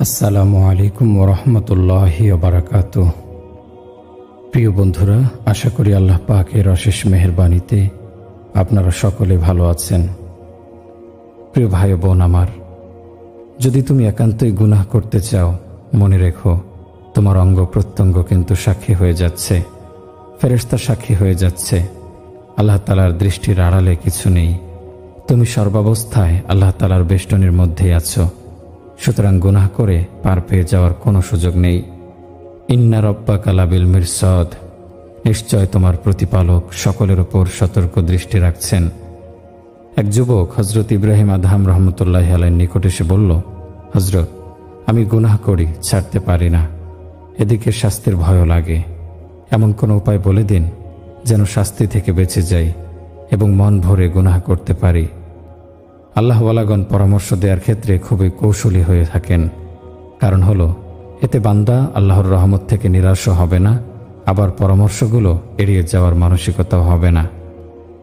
আসসালামু আলাইকুম ওরহমতুল্লাহি ওবারাকাতুহ। প্রিয় বন্ধুরা, আশা করি আল্লাহ পাকের অশেষ মেহেরবানিতে আপনারা সকলে ভালো আছেন। প্রিয় ভাই বোন আমার, যদি তুমি একান্তই গুনাহ করতে চাও, মনে রেখো তোমার অঙ্গ প্রত্যঙ্গ কিন্তু সাক্ষী হয়ে যাচ্ছে, ফেরেশতা সাক্ষী হয়ে যাচ্ছে। আল্লাহ তাআলার দৃষ্টির আড়ালে কিছু নেই। তুমি সর্বাবস্থায় আল্লাহ তাআলার বেষ্টনীর মধ্যেই আছো। সুতরাং গুনাহ করে পার পেয়ে যাওয়ার কোনো সুযোগ নেই। ইন্না রব্বাকা লাবিল মিরসাদ, নিশ্চয় তোমার প্রতিপালক সকলের উপর সতর্ক দৃষ্টি রাখছেন। এক যুবক হযরত ইব্রাহিম আদহাম রহমতুল্লাহি আলাইহির নিকট এসে বলল, হযরত, আমি গুনাহ করি, ছাড়তে পারি না। এদিকে শাস্তির ভয়ও লাগে। এমন কোনো উপায় বলে দিন যেন শাস্তি থেকে বেঁচে যাই এবং মন ভরে গুনাহ করতে পারি। আল্লাহওয়ালাগণ পরামর্শ দেওয়ার ক্ষেত্রে খুবই কৌশলী হয়ে থাকেন। কারণ হলো, এতে বান্দা আল্লাহর রহমত থেকে নিরাশ হবে না, আবার পরামর্শগুলো এড়িয়ে যাওয়ার মানসিকতাও হবে না।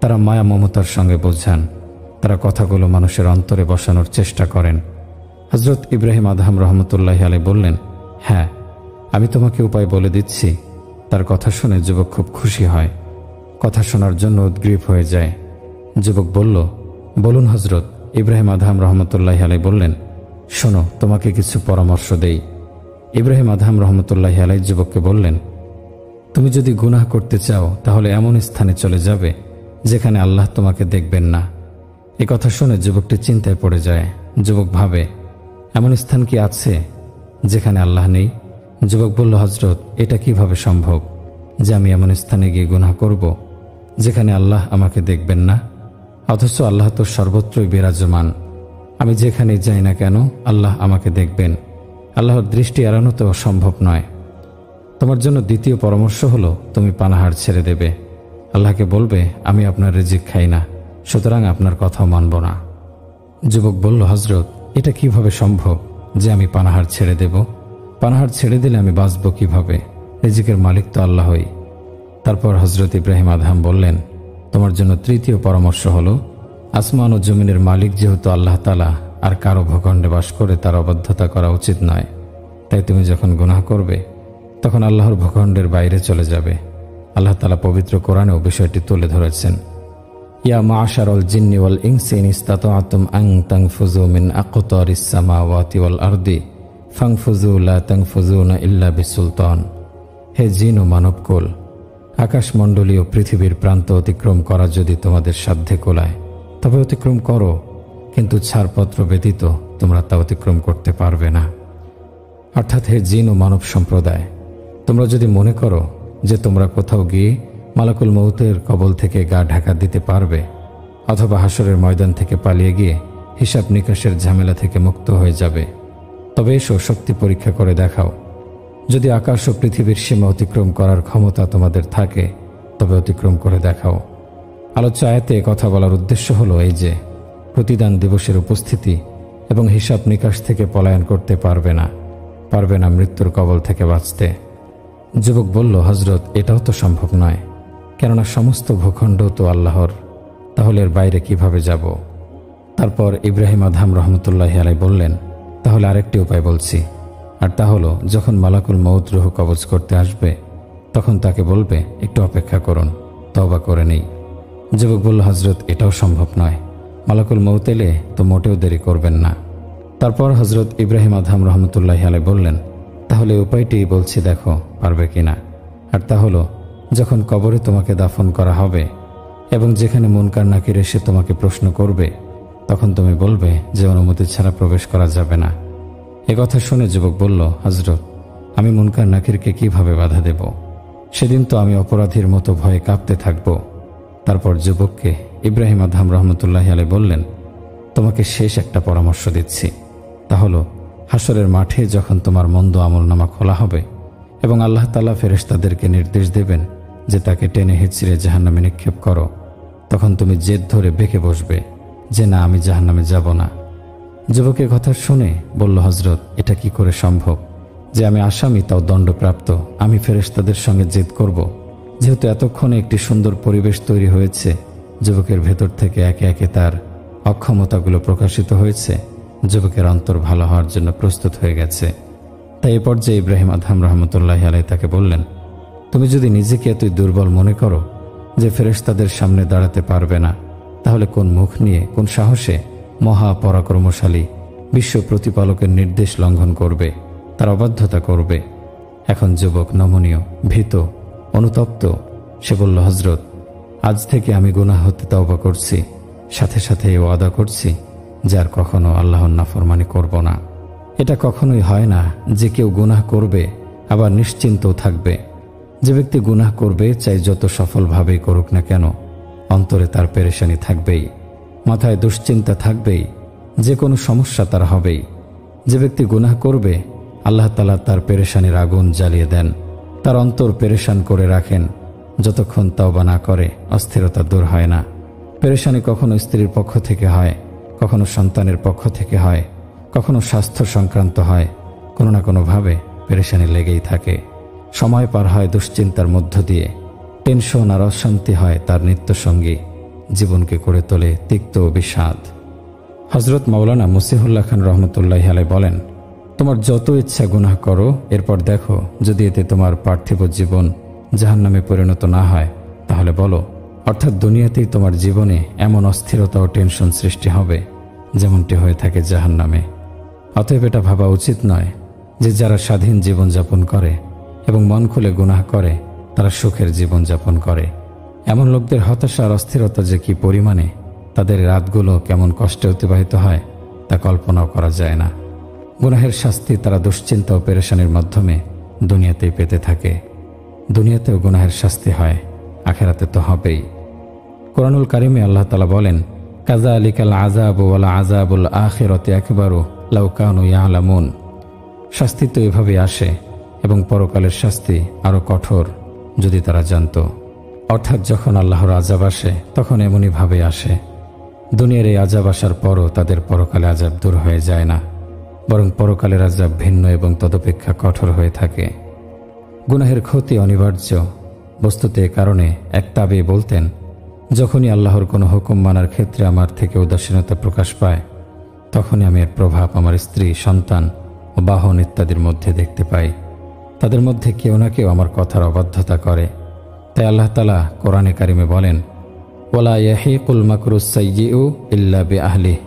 তারা মায়া মমতার সঙ্গে বোঝান, তারা কথাগুলো মানুষের অন্তরে বসানোর চেষ্টা করেন। হযরত ইব্রাহিম আদহাম রহমতুল্লাহি আলাইহি বললেন, হ্যাঁ, আমি তোমাকে উপায় বলে দিচ্ছি। তার কথা শুনে যুবক খুব খুশি হয়, কথা শোনার জন্য উদ্গ্রীব হয়ে যায়। যুবক বলল, বলুন হযরত। ইব্রাহিম আদহাম রহমতুল্লাহি আলাইহি বললেন, শোনো, তোমাকে কিছু পরামর্শ দেই। ইব্রাহিম আদহাম রহমতুল্লাহি আলাইহি যুবককে বললেন, তুমি যদি গুনাহ করতে চাও তাহলে এমন স্থানে চলে যাবে যেখানে আল্লাহ তোমাকে দেখবেন না। এ কথা শুনে যুবকটি চিন্তায় পড়ে যায়। যুবক ভাবে, এমন স্থান কি আছে যেখানে আল্লাহ নেই? যুবক বলল, হযরত, এটা কিভাবে সম্ভব যে আমি এমন স্থানে গিয়ে গুনাহ করব যেখানে আল্লাহ আমাকে দেখবেন না? অথচ আল্লাহ তো সর্বত্রই বিরাজমান। আমি যেখানে যাই না কেন আল্লাহ আমাকে দেখবেন। আল্লাহর দৃষ্টি এড়ানো তো সম্ভব নয়। তোমার জন্য দ্বিতীয় পরামর্শ হলো, তুমি পানাহার ছেড়ে দেবে। আল্লাহকে বলবে, আমি আপনার রিজিক খাই না, সুতরাং আপনার কথাও মানব না। যুবক বলল, হযরত, এটা কিভাবে সম্ভব যে আমি পানাহার ছেড়ে দেব? পানাহার ছেড়ে দিলে আমি বাঁচব কিভাবে? রিজিকের মালিক তো আল্লাহই। তারপর হযরত ইব্রাহিম আদহাম বললেন, তোমার জন্য তৃতীয় পরামর্শ হলো, আসমান ও জমিনের মালিক যেহেতু আল্লাহ তাআলা, আর কারো ভূখণ্ডে বাস করে তার অবাধ্যতা করা উচিত নয়। তাই তুমি যখন গুনাহ করবে তখন আল্লাহর ভূখণ্ডের বাইরে চলে যাবে। আল্লাহ তাআলা পবিত্র কোরআনেও বিষয়টি তুলে ধরেছেন। ইয়া মা'শারাল জিন্নি ওয়াল ইনসি ইন ইসতাতা'তুম আন তানফুযু মিন আকতারিস সামাওয়াতি ওয়াল আরদি ফানফুযু লা তানফুযুনা ইল্লা বিসুলতান। হে জিন ও মানবকুল, আকাশমণ্ডলীয় পৃথিবীর প্রান্ত অতিক্রম করা যদি তোমাদের সাধ্যে কোলায় তবে অতিক্রম করো, কিন্তু ছাড়পত্র ব্যতীত তোমরা তা অতিক্রম করতে পারবে না। অর্থাৎ হে জিন ও মানব সম্প্রদায়, তোমরা যদি মনে করো যে তোমরা কোথাও গিয়ে মালাকুল মউতের কবল থেকে গা ঢাকা দিতে পারবে, অথবা হাসরের ময়দান থেকে পালিয়ে গিয়ে হিসাব নিকাশের ঝামেলা থেকে মুক্ত হয়ে যাবে, তবে এসো শক্তি পরীক্ষা করে দেখাও। যদি আকাশ ও পৃথিবীর সীমা অতিক্রম করার ক্ষমতা তোমাদের থাকে তবে অতিক্রম করে দেখাও। আলোচ্য আয়াতে কথা বলার উদ্দেশ্য হলো এই যে, প্রতিদান দিবসের উপস্থিতি এবং হিসাব নিকাশ থেকে পলায়ন করতে পারবে না মৃত্যুর কবল থেকে বাঁচতে। যুবক বলল, হযরত, এটাও তো সম্ভব নয়, কেননা সমস্ত ভূখণ্ড তো আল্লাহর, তাহলে এর বাইরে কিভাবে যাব? তারপর ইব্রাহিম আদহাম রহমতুল্লাহি আলাইহি বললেন, তাহলে আরেকটি উপায় বলছি, আর তা হলো, যখন মালাকুল মউত রূহ কবজ করতে আসবে তখন তাকে বলবে, একটু অপেক্ষা করুন, তওবা করে নেই। যুবক বলল, হযরত, এটাও সম্ভব নয়, মালাকুল মউত এলে তো মোটেও দেরি করবেন না। তারপর হযরত ইব্রাহিম আদহাম রহমতুল্লাহি আলাইহি বললেন, তাহলে উপায়টি বলছি, দেখো পারবে কিনা। আর তা হলো, যখন কবরে তোমাকে দাফন করা হবে এবং যেখানে মুনকার নাকির এসে তোমাকে প্রশ্ন করবে, তখন তুমি বলবে যে অনুমতি ছাড়া প্রবেশ করা যাবে না। এ কথা শুনে যুবক বলল, হযরত, আমি মুনকার নাকিরকে কিভাবে বাধা দেব? সেদিন তো আমি অপরাধীর মতো ভয়ে কাঁপতে থাকব। তারপর যুবককে ইব্রাহিম আদহাম রহমতুল্লাহি আলাইহি বললেন, তোমাকে শেষ একটা পরামর্শ দিচ্ছি, তা হলো, হাসরের মাঠে যখন তোমার মন্দ আমলনামা খোলা হবে এবং আল্লাহ তাআলা ফেরেশতাদেরকে নির্দেশ দেবেন যে তাকে টেনে হিঁচড়ে জাহান্নামে নিক্ষেপ করো, তখন তুমি জেদ ধরে বেঁকে বসবে যে না, আমি জাহান্নামে যাব না। যুবকের কথা শুনে বলল, হযরত, এটা কি করে সম্ভব যে আমি আসামি, তাও দণ্ডপ্রাপ্ত, আমি ফেরেশতাদের সঙ্গে জেদ করব? যেহেতু এতক্ষণে একটি সুন্দর পরিবেশ তৈরি হয়েছে, যুবকের ভেতর থেকে একে একে তার অক্ষমতাগুলো প্রকাশিত হয়েছে যুবকের অন্তর ভালো হওয়ার জন্য প্রস্তুত হয়ে গেছে। তাই এ পর্যায়ে ইব্রাহিম আদহাম রহমতুল্লাহ আলাই তাকে বললেন, তুমি যদি নিজেকে এতই দুর্বল মনে করো যে ফেরেশতাদের সামনে দাঁড়াতে পারবে না, তাহলে কোন মুখ নিয়ে, কোন সাহসে মহাপরাক্রমশালী বিশ্ব প্রতিপালকের নির্দেশ লঙ্ঘন করবে, তার অবাধ্যতা করবে? এখন যুবক নমনীয়, ভীত, অনুতপ্ত। সে বলল, হজরত, আজ থেকে আমি গুনাহ হতে তওবা করছি, সাথে সাথে ওয়াদা করছি যে আর কখনো আল্লাহর নাফরমানি করব না। এটা কখনোই হয় না যে কেউ গুনাহ করবে আবার নিশ্চিন্তও থাকবে। যে ব্যক্তি গুনাহ করবে, চাই যত সফলভাবেই করুক না কেন, অন্তরে তার পেরেশানি থাকবেই, মাথায় দুশ্চিন্তা থাকবেই, যে কোনো সমস্যা তার হবেই। যে ব্যক্তি গুনাহ করবে, আল্লাহ তাআলা তার পেরেশানির আগুন জ্বালিয়ে দেন, তার অন্তর পেরেশান করে রাখেন। যতক্ষণ তওবা না করে অস্থিরতা দূর হয় না। পেরেশানি কখনো স্ত্রীর পক্ষ থেকে হয়, কখনো সন্তানের পক্ষ থেকে হয়, কখনো স্বাস্থ্য সংক্রান্ত হয়। কোনো না কোনোভাবে পেরেশানি লেগেই থাকে। সময় পার হয় দুশ্চিন্তার মধ্য দিয়ে, টেনশন আর অশান্তি হয় তার নিত্যসঙ্গী, জীবনকে করে তোলে তিক্ত ও বিষাদ। হজরত মাওলানা মসিহুল্লাহ খান রহমতুল্লাহ আলাই বলেন, তোমার যত ইচ্ছা গুনাহ করো, এরপর দেখো যদি এতে তোমার পার্থিব জীবন জাহান্নামে পরিণত না হয়, তাহলে বলো। অর্থাৎ দুনিয়াতেই তোমার জীবনে এমন অস্থিরতা ও টেনশন সৃষ্টি হবে যেমনটি হয়ে থাকে জাহান্নামে। অতএব এটা ভাবা উচিত নয় যে যারা স্বাধীন জীবনযাপন করে এবং মন খুলে গুনাহ করে তারা সুখের জীবনযাপন করে। এমন লোকদের হতাশা আর অস্থিরতা যে কি পরিমাণে, তাদের রাতগুলো কেমন কষ্টে অতিবাহিত হয় তা কল্পনাও করা যায় না। গুনাহের শাস্তি তারা দুশ্চিন্তা ও পেরেশানির মাধ্যমে দুনিয়াতেই পেতে থাকে। দুনিয়াতেও গুনাহের শাস্তি হয়, আখেরাতে তো হবেই। কোরআনুল কারিমে আল্লাহ তাআলা বলেন, কাযালিকাল আযাবু ওয়াল আযাবুল আখিরাতি আকবারু লাউ কানু ইয়ালামুন। শাস্তি তো এভাবেই আসে এবং পরকালের শাস্তি আরো কঠোর যদি তারা জানত। অর্থাৎ যখন আল্লাহর আযাব আসে তখন এমনই ভাবে আসে। দুনিয়ার এই আযাব আসার পরও তাদের পরকালে আযাব দূর হয়ে যায় না, বরং পরকালের আযাব ভিন্ন এবং তদপেক্ষা কঠোর হয়ে থাকে। গুনাহের ক্ষতি অনিবার্য। বস্তুতে এ কারণে এক তাবী বলতেন, যখনই আল্লাহর কোনো হুকুম মানার ক্ষেত্রে আমার থেকে উদাসীনতা প্রকাশ পায়, তখনই আমি এর প্রভাব আমার স্ত্রী, সন্তান ও বাহন ইত্যাদির মধ্যে দেখতে পাই। তাদের মধ্যে কেউ না কেউ আমার কথার অবাধ্যতা করে। তাই আল্লাহ তাআলা কোরআনে কারিমে বলেন, ওয়ালা ইয়াহিকুল মাকরুস সাইয়্যিউ ইল্লা বিআহলিহি।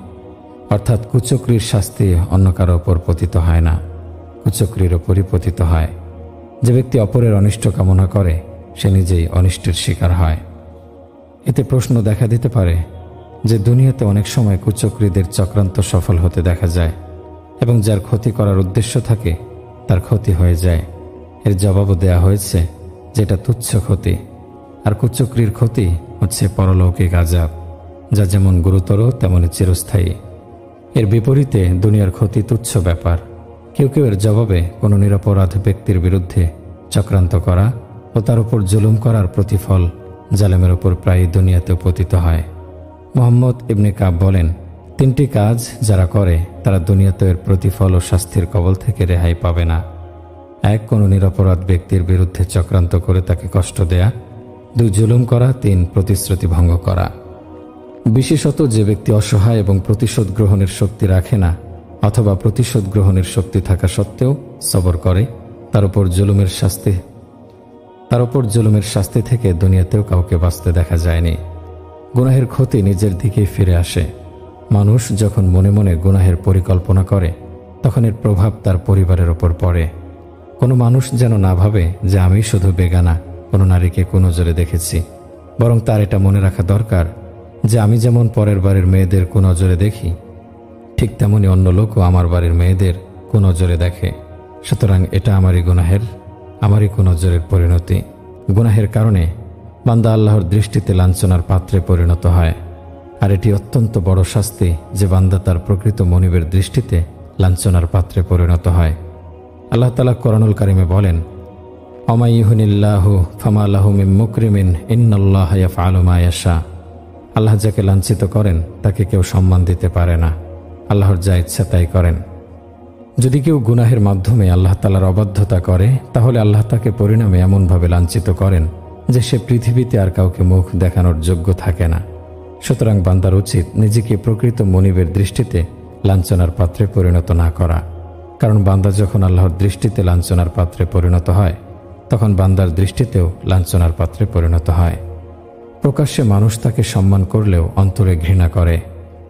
অর্থাৎ কুচক্রীর শাস্তি অন্য কারো ওপর পতিত হয় না, কুচক্রীর ওপরই পতিত হয়। যে ব্যক্তি অপরের অনিষ্ট কামনা করে সে নিজেই অনিষ্টের শিকার হয়। এতে প্রশ্ন দেখা দিতে পারে যে দুনিয়াতে অনেক সময় কুচক্রীদের চক্রান্ত সফল হতে দেখা যায় এবং যার ক্ষতি করার উদ্দেশ্য থাকে তার ক্ষতি হয়ে যায়। এর জবাবও দেয়া হয়েছে যেটা তুচ্ছ ক্ষতি, আর কুচক্রীর ক্ষতি হচ্ছে পরলৌকিক আযাব, যা যেমন গুরুতর তেমনি চিরস্থায়ী। এর বিপরীতে দুনিয়ার ক্ষতি তুচ্ছ ব্যাপার। কেউ কেউ এর জবাবে কোনো নিরপরাধ ব্যক্তির বিরুদ্ধে চক্রান্ত করা ও তার উপর জুলুম করার প্রতিফল জালেমের উপর প্রায় দুনিয়াতেও পতিত হয়। মুহাম্মদ ইবনে কাব বলেন, তিনটি কাজ যারা করে তারা দুনিয়াতে এর প্রতিফল ও শাস্তির কবল থেকে রেহাই পাবে না। এক, কোনো নিরপরাধ ব্যক্তির বিরুদ্ধে চক্রান্ত করে তাকে কষ্ট দেয়া। দুই, জুলুম করা। তিন, প্রতিশ্রুতি ভঙ্গ করা। বিশেষত যে ব্যক্তি অসহায় এবং প্রতিশোধ গ্রহণের শক্তি রাখে না, অথবা প্রতিশোধ গ্রহণের শক্তি থাকা সত্ত্বেও সবর করে, তার উপর জুলুমের শাস্তি থেকে দুনিয়াতেও কাউকে বাঁচতে দেখা যায়নি। গুনাহের ক্ষতি নিজের দিকেই ফিরে আসে। মানুষ যখন মনে মনে গুনাহের পরিকল্পনা করে তখন এর প্রভাব তার পরিবারের ওপর পড়ে। কোনো মানুষ যেন না ভাবে যে আমি শুধু বেগানা কোনো নারীকে কুনজরে দেখেছি, বরং তার এটা মনে রাখা দরকার যে আমি যেমন পরের বাড়ির মেয়েদের কুনজরে দেখি, ঠিক তেমনি অন্য লোকও আমার বাড়ির মেয়েদের কুনজরে দেখে। সুতরাং এটা আমারই কুনজরের পরিণতি। গুনাহের কারণে বান্দা আল্লাহর দৃষ্টিতে লাঞ্ছনার পাত্রে পরিণত হয়, আর এটি অত্যন্ত বড় শাস্তি যে বান্দা তার প্রকৃত মনিবের দৃষ্টিতে লাঞ্ছনার পাত্রে পরিণত হয়। আল্লাহ তাআলা কোরআনুল কারিমে বলেন, অমাইয়ুহনিল্লাহু ফামা লাহু মিন মুকরিমিন ইন্নাল্লাহা ইয়াফআলু মা ইয়াশা। আল্লাহ যাকে লাঞ্ছিত করেন তাকে কেউ সম্মান দিতে পারে না, আল্লাহর যা ইচ্ছা তাই করেন। যদি কেউ গুনাহের মাধ্যমে আল্লাহ তাআলার অবাধ্যতা করে, তাহলে আল্লাহ তাকে পরিণামে এমনভাবে লাঞ্ছিত করেন যে সে পৃথিবীতে আর কাউকে মুখ দেখানোর যোগ্য থাকে না। সুতরাং বান্দার উচিত নিজেকে প্রকৃত মনিবের দৃষ্টিতে লাঞ্ছনার পাত্রে পরিণত না করা। কারণ বান্দা যখন আল্লাহর দৃষ্টিতে লাঞ্ছনার পাত্রে পরিণত হয়, তখন বান্দার দৃষ্টিতেও লাঞ্ছনার পাত্রে পরিণত হয়। প্রকাশ্যে মানুষ তাকে সম্মান করলেও অন্তরে ঘৃণা করে।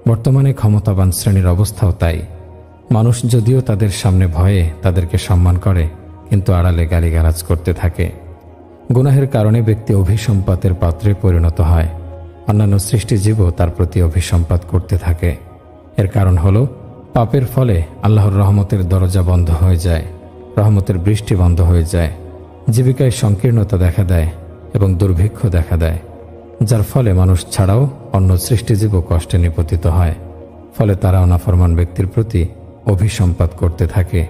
বর্তমানে ক্ষমতাবান শ্রেণীর অবস্থাও তাই। মানুষ যদিও তাদের সামনে ভয়ে তাদেরকে সম্মান করে, কিন্তু আড়ালে গালিগালাজ করতে থাকে। গুনাহের কারণে ব্যক্তি অভিসম্পাতের পাত্রে পরিণত হয়। অন্যান্য সৃষ্টিজীবও তার প্রতি অভিসম্পাত করতে থাকে। এর কারণ হল পাপের ফলে আল্লাহর রহমতের দরজা বন্ধ হয়ে যায়, রহমতের বৃষ্টি বন্ধ হয়ে যায়, জীবিকায় সংকীর্ণতা দেখা দেয় এবং দুর্ভিক্ষ দেখা দেয়, যার ফলে মানুষ ছাড়াও অন্য সৃষ্টিজীবও কষ্টে নিপতিত হয়। ফলে তারাও নাফরমান ব্যক্তির প্রতি অভিসম্পাত করতে থাকে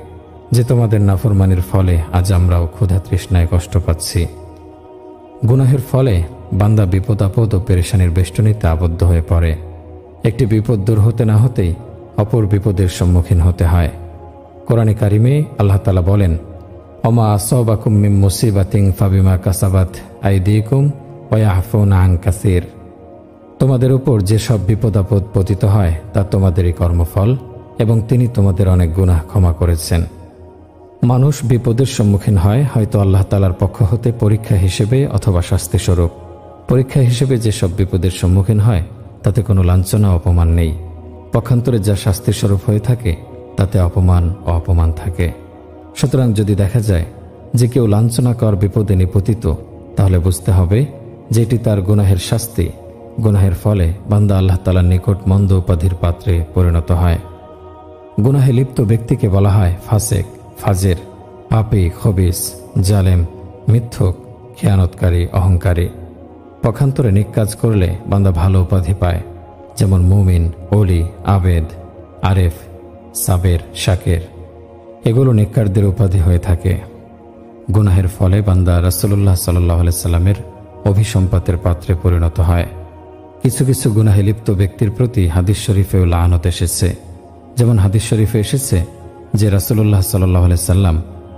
যে তোমাদের নাফরমানির ফলে আজ আমরাও ক্ষুধা তৃষ্ণায় কষ্ট পাচ্ছি। গুনাহের ফলে বান্দা বিপদ আপদ ও পেরেশানির বেষ্টনীতে আবদ্ধ হয়ে পড়ে। একটি বিপদ দূর হতে না হতেই অপর বিপদের সম্মুখীন হতে হয়। কোরআনে কারিমে আল্লাহ তাআলা বলেন, ওমা আসাবাকুম মিন মুসিবাতিন ফাবিমা কাসাবাত আইদিকুম ওয়া ইয়াফুনা আন কাসীর। তোমাদের উপর যে সব বিপদ আপদ পতিত হয় তা তোমাদেরই কর্মফল, এবং তিনি তোমাদের অনেক গুনাহ ক্ষমা করেছেন। মানুষ বিপদের সম্মুখীন হয় হয়তো আল্লাহ তাআলার পক্ষ হতে পরীক্ষা হিসেবে অথবা শাস্তিস্বরূপ। পরীক্ষা হিসেবে যে সব বিপদের সম্মুখীন হয় তাতে কোনো লাঞ্ছনা অপমান নেই। পক্ষান্তরে যা শাস্তিস্বরূপ হয়ে থাকে তাতে অপমান ও অপমান থাকে। সুতরাং যদি দেখা যায় যে কেউ লাঞ্ছনাকর বিপদে নিপতিত, তাহলে বুঝতে হবে যে এটি তার গুনাহের শাস্তি। গুনাহের ফলে বান্দা আল্লাহ তাআলার নিকট মন্দ উপাধির পাত্রে পরিণত হয়। গুনাহে লিপ্ত ব্যক্তিকে বলা হয় ফাসেক, ফাজের, পাপী, খবিস, জালেম, মিথ্যুক, খেয়ানতকারী, অহংকারী। পক্ষান্তরে নেক কাজ করলে বান্দা ভালো উপাধি পায়, যেমন মুমিন, ওলি, আবেদ, আরেফ, সাবের, শাকের। এগুলো নেককারদের উপাধি হয়ে থাকে। গুনাহের ফলে বান্দা রাসূলুল্লাহ সাল্লাল্লাহু আলাইহি সাল্লামের অভিসম্পাতের পাত্রে পরিণত হয়। কিছু কিছু গুনাহে লিপ্ত ব্যক্তির প্রতি হাদিস শরীফেও লাআনত এসেছে। যেমন হাদিস শরীফে এসেছে যে রাসূলুল্লাহ সাল্লাল্লাহু আলাইহি সাল্লাম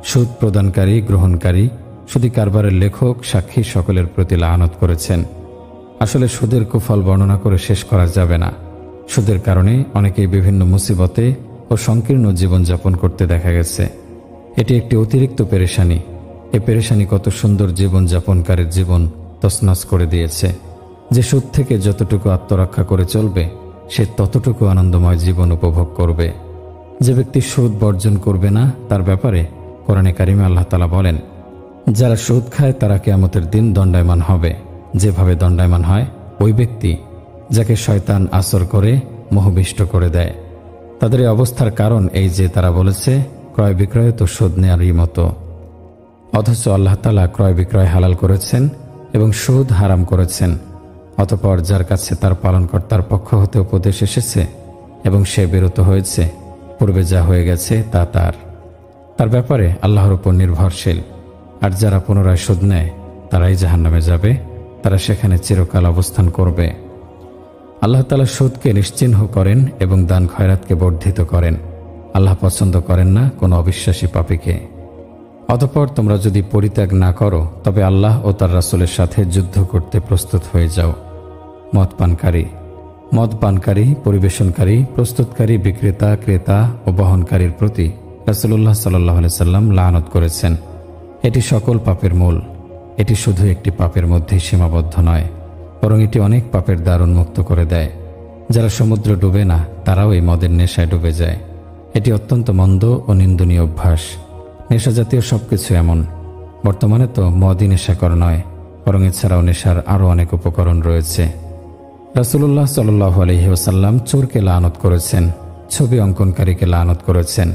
সুদ প্রদানকারী, গ্রহণকারী, সুদী কারবারের লেখক, সাক্ষী সকলের প্রতি লাআনত করেছেন। আসলে সুদের কুফল বর্ণনা করে শেষ করা যাবে না। সুদের কারণে অনেকেই বিভিন্ন মুসিবতে ও সংকীর্ণ জীবনযাপন করতে দেখা গেছে। এটি একটি অতিরিক্ত পেরেশানি। এ পেরেশানি কত সুন্দর জীবনযাপনকারীর জীবন তছনছ করে দিয়েছে। যে সুদ থেকে যতটুকু আত্মরক্ষা করে চলবে, সে ততটুকু আনন্দময় জীবন উপভোগ করবে। যে ব্যক্তি সুদ বর্জন করবে না, তার ব্যাপারে কোরআনে কারিমে আল্লাহ তাআলা বলেন, যারা সুদ খায় তারা কিয়ামতের দিন দণ্ডায়মান হবে, যেভাবে দণ্ডায়মান হয় ওই ব্যক্তি যাকে শয়তান আসর করে মোহবিষ্ট করে দেয়। তাদের এই অবস্থার কারণ এই যে তারা বলেছে ক্রয় বিক্রয় তো সুদ নেয়ারই মতো, অথচ আল্লাহ তাআলা ক্রয় বিক্রয় হালাল করেছেন এবং সুদ হারাম করেছেন। অতঃপর যার কাছে তার পালনকর্তার পক্ষ হতে উপদেশ এসেছে এবং সে বিরত হয়েছে, পূর্বে যা হয়ে গেছে তা তার ব্যাপারে আল্লাহর উপর নির্ভরশীল। আর যারা পুনরায় সুদ নেয় তারাই জাহান্নামে যাবে, তারা সেখানে চিরকাল অবস্থান করবে। আল্লাহ তাআলা সুদকে নিশ্চিহ্ন করেন এবং দান খয়রাতকে বর্ধিত করেন। আল্লাহ পছন্দ করেন না কোনো অবিশ্বাসী পাপীকে। অতঃপর তোমরা যদি পরিত্যাগ না করো, তবে আল্লাহ ও তার রাসূলের সাথে যুদ্ধ করতে প্রস্তুত হয়ে যাও। মদ পানকারী, পরিবেশনকারী, প্রস্তুতকারী, বিক্রেতা, ক্রেতা ও বহনকারীর প্রতি রাসূলুল্লাহ সাল্লাল্লাহু আলাইহি সাল্লাম লাআনত করেছেন। এটি সকল পাপের মূল। এটি শুধু একটি পাপের মধ্যেই সীমাবদ্ধ নয়, বরং এটি অনেক পাপের দ্বার উন্মুক্ত করে দেয়। যারা সমুদ্র ডুবে না, তারাও এই মদের নেশায় ডুবে যায়। এটি অত্যন্ত মন্দ ও নিন্দনীয় অভ্যাস। নেশা জাতীয় সবকিছু এমন। বর্তমানে তো মদই নেশাকর নয়, বরং এছাড়াও নেশার আরও অনেক উপকরণ রয়েছে। রাসূলুল্লাহ সাল্লাল্লাহু আলাইহি ওয়াসাল্লাম চোরকে লাআনত করেছেন, ছবি অঙ্কনকারীকে লাআনত করেছেন,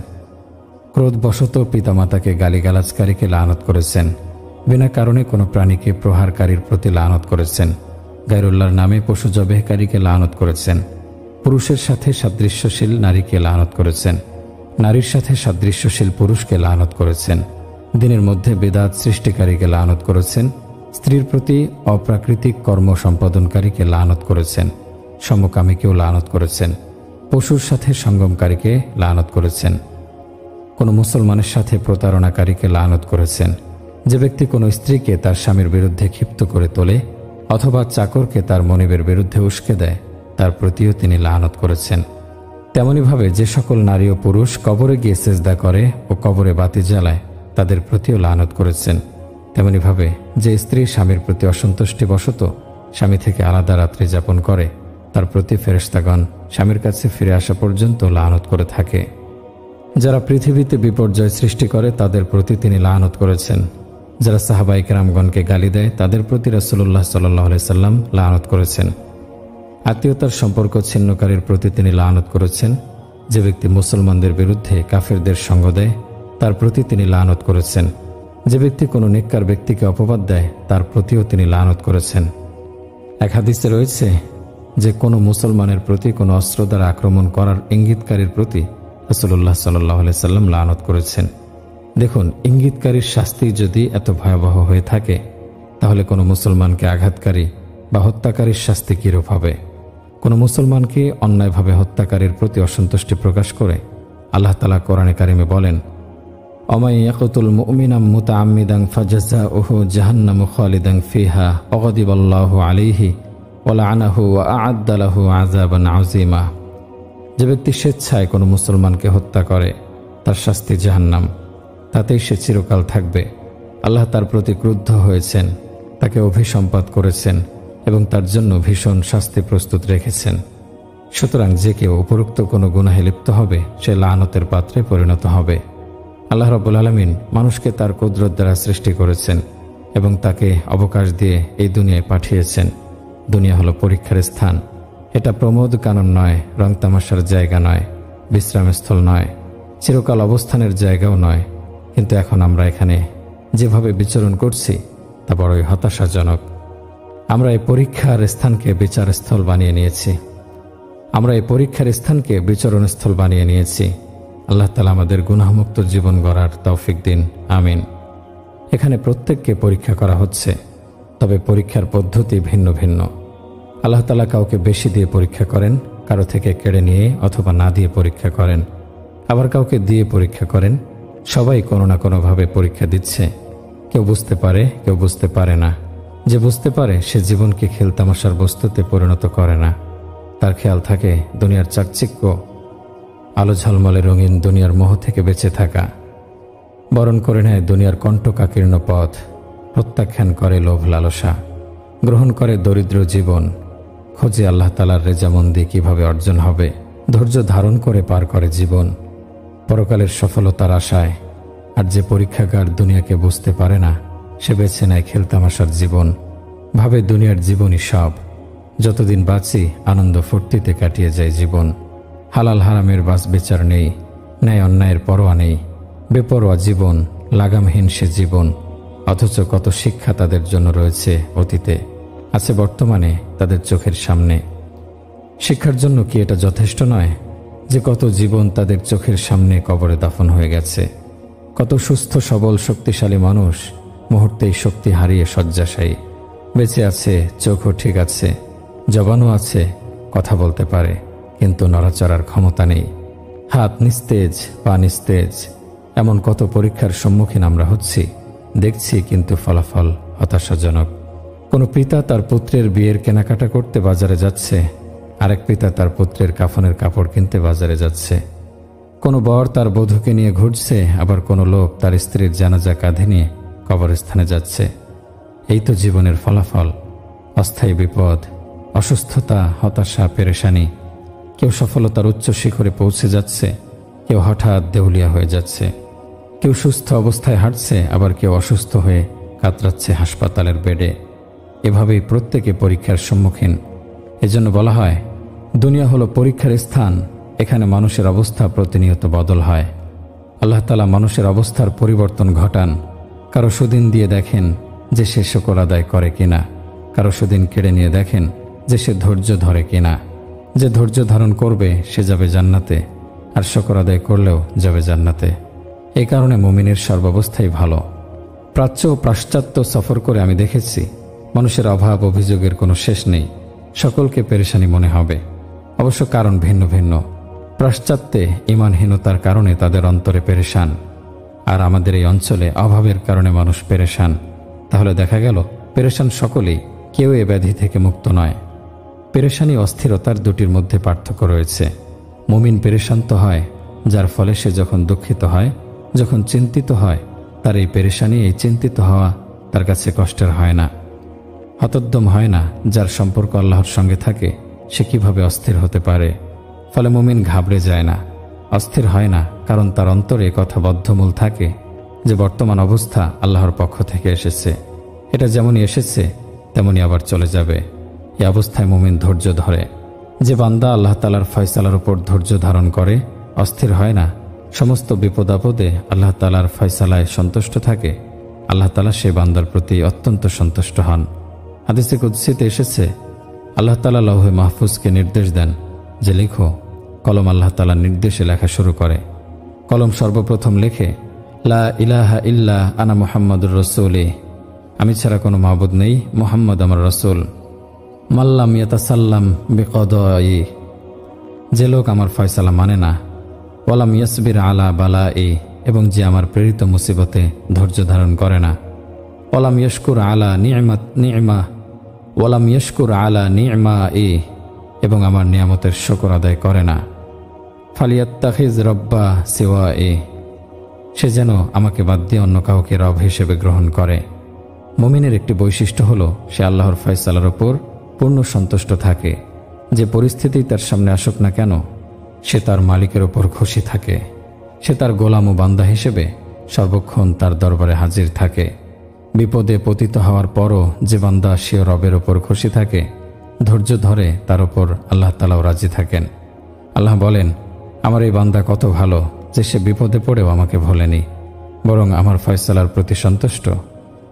ক্রোধবশত পিতামাতাকে গালিগালাজকারীকে লাআনত করেছেন, বিনা কারণে কোনো প্রাণীকে প্রহারকারীর প্রতি লাআনত করেছেন, গায়রুল্লাহর নামে পশু জবেহকারীকে লাআনত করেছেন, পুরুষের সাথে সাদৃশ্যশীল নারীকে লাআনত করেছেন, নারীর সাথে সাদৃশ্যশীল পুরুষকে লাআনত করেছেন, দিনের মধ্যে বিদআত সৃষ্টিকারীকে লাআনত করেছেন, স্ত্রীর প্রতি অপ্রাকৃতিক কর্ম সম্পাদনকারীকে লাআনত করেছেন, সমকামীকেও লাআনত করেছেন, পশুর সাথে সঙ্গমকারীকে লাআনত করেছেন, কোনো মুসলমানের সাথে প্রতারণাকারীকে লাআনত করেছেন। যে ব্যক্তি কোনো স্ত্রীকে তার স্বামীর বিরুদ্ধে ক্ষিপ্ত করে তোলে অথবা চাকরকে তার মনিবের বিরুদ্ধে উস্কে দেয়, তার প্রতিও তিনি লাআনত করেছেন। তেমনিভাবে যে সকল নারী ও পুরুষ কবরে গিয়ে সেজদা করে ও কবরে বাতি জ্বালায় তাদের প্রতিও লানত করেছেন। তেমনিভাবে যে স্ত্রী স্বামীর প্রতি অসন্তুষ্টিবশত স্বামী থেকে আলাদা রাত্রি যাপন করে তার প্রতি ফেরেশতাগণ স্বামীর কাছে ফিরে আসা পর্যন্ত লানত করে থাকে। যারা পৃথিবীতে বিপর্যয় সৃষ্টি করে তাদের প্রতি তিনি লানত করেছেন। যারা সাহাবায়ে কেরামগণকে গালি দেয় তাদের প্রতি রাসূলুল্লাহ সাল্লাল্লাহু আলাইহি সাল্লাম লানত করেছেন। আত্মীয়তার সম্পর্ক ছিন্নকারীর প্রতি তিনি লানত করেছেন। যে ব্যক্তি মুসলমানদের বিরুদ্ধে কাফেরদের সঙ্গ দেয় তার প্রতি তিনি লানত করেছেন। যে ব্যক্তি কোনো নেককার ব্যক্তিকে অপবাদ দেয় তার প্রতিও তিনি লানত করেছেন। এক হাদিসে রয়েছে যে কোনো মুসলমানের প্রতি কোনো অস্ত্র দ্বারা আক্রমণ করার ইঙ্গিতকারীর প্রতি রাসূলুল্লাহ সাল্লাল্লাহু আলাইহি সাল্লাম লানত করেছেন। দেখুন, ইঙ্গিতকারীর শাস্তি যদি এত ভয়াবহ হয়ে থাকে তাহলে কোনো মুসলমানকে আঘাতকারী বা হত্যাকারীর শাস্তি কীরূপ হবে? কোনো মুসলমানকে অন্যায়ভাবে হত্যাকারীর প্রতি অসন্তুষ্টি প্রকাশ করে আল্লাহ তাআলা কোরআনে কারিমে বলেন, ওমাই ইয়াকতুল মুমিনা মুতাআম্মিদান ফাজাযাউহু জাহান্নামু খালিদান ফিহা ওয়াগাদিবাল্লাহু আলাইহি ওয়া লাআনাহু ওয়া আ'আদ্দা লাহু আযাবান আযীমা। যে ব্যক্তি স্বেচ্ছায় কোনো মুসলমানকে হত্যা করে তার শাস্তি জাহান্নাম, তাতেই সে চিরকাল থাকবে। আল্লাহ তার প্রতি ক্রুদ্ধ হয়েছেন, তাকে অভিসম্পাত করেছেন এবং তার জন্য ভীষণ শাস্তি প্রস্তুত রেখেছেন। সুতরাং যে কেউ উপরোক্ত কোনো গুনাহে লিপ্ত হবে সে লানতের পাত্রে পরিণত হবে। আল্লাহ রাব্বুল আলামিন মানুষকে তার কুদরত দ্বারা সৃষ্টি করেছেন এবং তাকে অবকাশ দিয়ে এই দুনিয়ায় পাঠিয়েছেন। দুনিয়া হলো পরীক্ষার স্থান। এটা প্রমোদ কানন নয়, রং তামাশার জায়গা নয়, বিশ্রামস্থল নয়, চিরকাল অবস্থানের জায়গাও নয়। কিন্তু এখন আমরা এখানে যেভাবে বিচরণ করছি তা বড়ই হতাশাজনক। আমরা এই পরীক্ষার স্থানকে বিচারস্থল বানিয়ে নিয়েছি। বিচরণস্থল বানিয়ে নিয়েছি। আল্লাহ তাআলা আমাদের গুনাহমুক্ত জীবন গড়ার তৌফিক দিন, আমিন। এখানে প্রত্যেককে পরীক্ষা করা হচ্ছে, তবে পরীক্ষার পদ্ধতি ভিন্ন ভিন্ন। আল্লাহ তাআলা কাউকে বেশি দিয়ে পরীক্ষা করেন, কারো থেকে কেড়ে নিয়ে অথবা না দিয়ে পরীক্ষা করেন, আবার কাউকে দিয়ে পরীক্ষা করেন। সবাই কোনো না কোনোভাবে পরীক্ষা দিচ্ছে। কেউ বুঝতে পারে, কেউ বুঝতে পারে না। যে বুঝতে পারে সে জীবনকে খেলতামাশার বস্তুতে পরিণত করে না। তার খেয়াল থাকে দুনিয়ার চাকচিক্য, আলো ঝলমলে রঙিন দুনিয়ার মোহ থেকে বেঁচে থাকা। বরণ করে নেয় দুনিয়ার কণ্টকাকীর্ণ পথ, প্রত্যাখ্যান করে লোভ লালসা, গ্রহণ করে দরিদ্র জীবন, খোঁজে আল্লাহ তাআলার রেজামন্দি কিভাবে অর্জন হবে, ধৈর্য ধারণ করে পার করে জীবন পরকালের সফলতার আশায়। আর যে পরীক্ষাগার দুনিয়াকে বুঝতে পারে না সে বেছে নেয় খেলতামাশার জীবন, ভাবে দুনিয়ার জীবনই সব। যতদিন বাঁচি আনন্দ ফুর্তিতে কাটিয়ে যায় জীবন। হালাল হারামের বাস বিচার নেই, ন্যায় অন্যায়ের পরোয়া নেই, বেপরোয়া জীবন, লাগামহীন সে জীবন। অথচ কত শিক্ষা তাদের জন্য রয়েছে অতীতে, আছে বর্তমানে তাদের চোখের সামনে। শিক্ষার জন্য কি এটা যথেষ্ট নয় যে কত জীবন তাদের চোখের সামনে কবরে দাফন হয়ে গেছে? কত সুস্থ সবল শক্তিশালী মানুষ মুহূর্তেই শক্তি হারিয়ে শয্যাশায়ী। বেঁচে আছে, চোখও ঠিক আছে, জবানও আছে, কথা বলতে পারে, কিন্তু নড়াচড়ার ক্ষমতা নেই। হাত নিস্তেজ, পা নিস্তেজ। এমন কত পরীক্ষার সম্মুখীন আমরা হচ্ছি, দেখছি, কিন্তু ফলাফল হতাশাজনক। কোনো পিতা তার পুত্রের বিয়ের কেনাকাটা করতে বাজারে যাচ্ছে, আরেক পিতা তার পুত্রের কাফনের কাপড় কিনতে বাজারে যাচ্ছে। কোনো বর তার বধূকে নিয়ে ঘুরছে, আবার কোনো লোক তার স্ত্রীর জানাজা কাঁধে নিয়ে কবরস্থানে যাচ্ছে। এই তো জীবনের ফলাফল। অস্থায়ী বিপদ, অসুস্থতা, হতাশা, পেরেশানি। কেউ সফলতার উচ্চ শিখরে পৌঁছে যাচ্ছে, কেউ হঠাৎ দেউলিয়া হয়ে যাচ্ছে। কেউ সুস্থ অবস্থায় হাঁটছে, আবার কেউ অসুস্থ হয়ে কাতরাচ্ছে হাসপাতালের বেডে। এভাবেই প্রত্যেকে পরীক্ষার সম্মুখীন। এজন্য বলা হয় দুনিয়া হলো পরীক্ষার স্থান। এখানে মানুষের অবস্থা প্রতিনিয়ত বদল হয়। আল্লাহ তাআলা মানুষের অবস্থার পরিবর্তন ঘটান। কারো সুদিন দিয়ে দেখেন যে সে শুকর আদায় করে কিনা, কারো সুদিন কেড়ে নিয়ে দেখেন যে সে ধৈর্য ধরে কিনা। যে ধৈর্য ধারণ করবে সে যাবে জান্নাতে, আর শুকর আদায় করলেও যাবে জান্নাতে। এই কারণে মুমিনের সর্বাবস্থাই ভালো। প্রাচ্য ও পাশ্চাত্য সফর করে আমি দেখেছি মানুষের অভাব অভিযোগের কোনো শেষ নেই। সকলকে পেরেশানি মনে হবে, অবশ্য কারণ ভিন্ন ভিন্ন। পাশ্চাত্যে ঈমানহীনতার কারণে তাদের অন্তরে পেরেশান, আর আমাদের এই অঞ্চলে অভাবের কারণে মানুষ পেরেশান। তাহলে দেখা গেল পেরেশান সকলেই, কেউ এ ব্যাধি থেকে মুক্ত নয়। পেরেশানি অস্থিরতার দুটির মধ্যে পার্থক্য রয়েছে। মুমিন পেরেশান তো হয়, যার ফলে সে যখন দুঃখিত হয়, যখন চিন্তিত হয়, তার এই পেরেশানি, এই চিন্তিত হওয়া তার কাছে কষ্টের হয় না, হতোদ্যম হয় না। যার সম্পর্ক আল্লাহর সঙ্গে থাকে সে কিভাবে অস্থির হতে পারে? ফলে মুমিন ঘাবড়ে যায় না, অস্থির হয় না, কারণ তার অন্তরে কথা বদ্ধমূল থাকে যে বর্তমান অবস্থা আল্লাহর পক্ষ থেকে এসেছে। এটা যেমনই এসেছে তেমনই আবার চলে যাবে। এই অবস্থায় মুমিন ধৈর্য ধরে। যে বান্দা আল্লাহ তাআলার ফয়সালার উপর ধৈর্য ধারণ করে, অস্থির হয় না, সমস্ত বিপদ আপদে আল্লাহ তাআলার ফয়সালায় সন্তুষ্ট থাকে, আল্লাহ তাআলা সে বান্দার প্রতি অত্যন্ত সন্তুষ্ট হন। হাদিসে কুদসিতে এসেছে, আল্লাহ তাআলা লৌহে মাহফুজকে নির্দেশ দেন যে লিখো। কলম আল্লাহ তাআলার নির্দেশে লেখা শুরু করে। কলম সর্বপ্রথম লেখে, লা ইলাহা ইল্লা আনা মুহাম্মাদুর রাসূলি, আমি ছাড়া কোনো মাবুদ নেই, মুহাম্মদ আমার রাসূল। মাল্লাম ইয়াতাসাল্লাম বিকদাই, যে লোক আমার ফয়সালা মানে না। ওয়ালাম ইয়াসবির আলা বালাই, এবং যে আমার প্রেরিত মুসিবতে ধৈর্য ধারণ করে না। ওয়ালাম ইয়াশকুর আলা নি'মা ওয়ালাম ইয়াশকুর আলা নি'মাই, এবং আমার নিয়ামতের শুকর আদায় করে না। ফালিয়াত্তাখিজ রব্বা সিওয়াই, সে যেন আমাকে বাদ দিয়ে অন্য কাউকে রব হিসেবে গ্রহণ করে। মুমিনের একটি বৈশিষ্ট্য হলো সে আল্লাহর ফয়সালার ওপর পূর্ণ সন্তুষ্ট থাকে। যে পরিস্থিতি তার সামনে আসুক না কেন, সে তার মালিকের ওপর খুশি থাকে। সে তার গোলাম ও বান্দা হিসেবে সর্বক্ষণ তার দরবারে হাজির থাকে। বিপদে পতিত হওয়ার পরও যে বান্দা সে রবের ওপর খুশি থাকে, ধৈর্য ধরে, তার ওপর আল্লাহ তাআলাও রাজি থাকেন। আল্লাহ বলেন, আমার এই বান্দা কত ভালো যে সে বিপদে পড়েও আমাকে ভোলেনি, বরং আমার ফয়সালার প্রতি সন্তুষ্ট,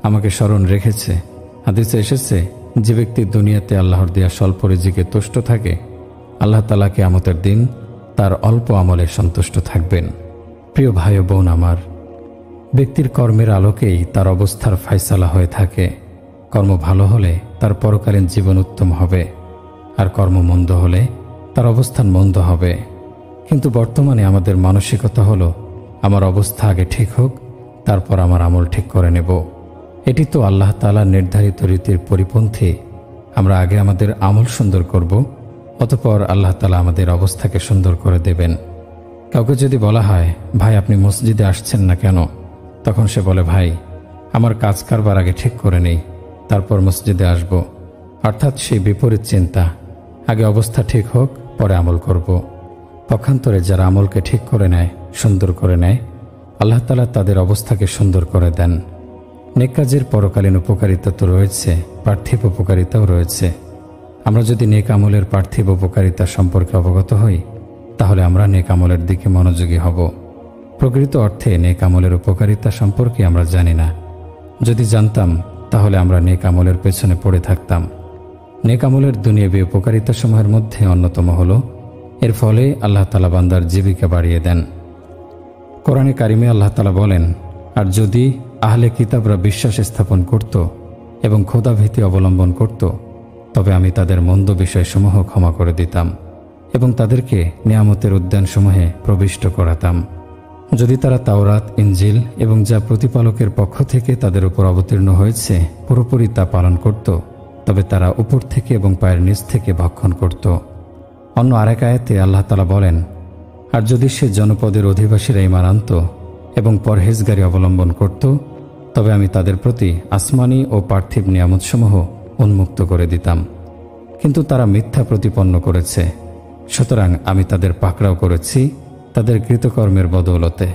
আমাকে স্মরণ রেখেছে। হাদিসে এসেছে, যে ব্যক্তি দুনিয়াতে আল্লাহর দেয়া স্বল্প রিজিকে তুষ্ট থাকে, আল্লাহ তাআলা কিয়ামতের দিন তার অল্প আমলে সন্তুষ্ট থাকবেন। প্রিয় ভাই ও বোন আমার, ব্যক্তির কর্মের আলোকেই তার অবস্থার ফয়সালা হয়ে থাকে। কর্ম ভালো হলে তার পরকালীন জীবন উত্তম হবে, আর কর্ম মন্দ হলে তার অবস্থান মন্দ হবে। কিন্তু বর্তমানে আমাদের মানসিকতা হলো, আমার অবস্থা আগে ঠিক হোক, তারপর আমার আমল ঠিক করে নেব। এটি তো আল্লাহ তাআলার নির্ধারিত রীতির পরিপন্থী। আমরা আগে আমাদের আমল সুন্দর করব, অতঃপর আল্লাহ তাআলা আমাদের অবস্থাকে সুন্দর করে দেবেন। কাউকে যদি বলা হয়, ভাই আপনি মসজিদে আসছেন না কেন? তখন সে বলে, ভাই আমার কাজ কারবার আগে ঠিক করে নেই, তারপর মসজিদে আসব। অর্থাৎ সেই বিপরীত চিন্তা, আগে অবস্থা ঠিক হোক, পরে আমল করব। পক্ষান্তরে যারা আমলকে ঠিক করে নেয়, সুন্দর করে নেয়, আল্লাহ তাআলা তাদের অবস্থাকে সুন্দর করে দেন। নেক কাজের পরকালীন উপকারিতা তো রয়েছে, পার্থিব উপকারিতাও রয়েছে। আমরা যদি নেক আমলের পার্থিব উপকারিতা সম্পর্কে অবগত হই, তাহলে আমরা নেক আমলের দিকে মনোযোগী হব। প্রকৃত অর্থে নেক আমলের উপকারিতা সম্পর্কে আমরা জানি না। যদি জানতাম, তাহলে আমরা নেক আমলের পেছনে পড়ে থাকতাম। নেক আমলের দুনিয়াবী উপকারিতাসমূহের মধ্যে অন্যতম হল, এর ফলে আল্লাহ তাআলা বান্দার জীবিকা বাড়িয়ে দেন। কোরআনে কারিমে আল্লাহ তাআলা বলেন, আর যদি আহলে কিতাবরা বিশ্বাস স্থাপন করত এবং খোদাভীতি অবলম্বন করত, তবে আমি তাদের মন্দ বিষয়সমূহ ক্ষমা করে দিতাম এবং তাদেরকে নিয়ামতের উদ্যানসমূহে প্রবিষ্ট করাতাম। যদি তারা তাওরাত, ইনজিল এবং যা প্রতিপালকের পক্ষ থেকে তাদের উপর অবতীর্ণ হয়েছে পুরোপুরি তা পালন করত, তবে তারা উপর থেকে এবং পায়ের নিচ থেকে ভক্ষণ করত। অন্য আরেক আয়াতে আল্লাহ তাআলা বলেন, আর যদি সে জনপদের অধিবাসীরা ঈমান আনত এবং পরহেজগারি অবলম্বন করত, তবে আমি তাদের প্রতি আসমানি ও পার্থিব নিয়ামতসমূহ উন্মুক্ত করে দিতাম। কিন্তু তারা মিথ্যা প্রতিপন্ন করেছে, সুতরাং আমি তাদের পাকড়াও করেছি তাদের কৃতকর্মের বদৌলতে।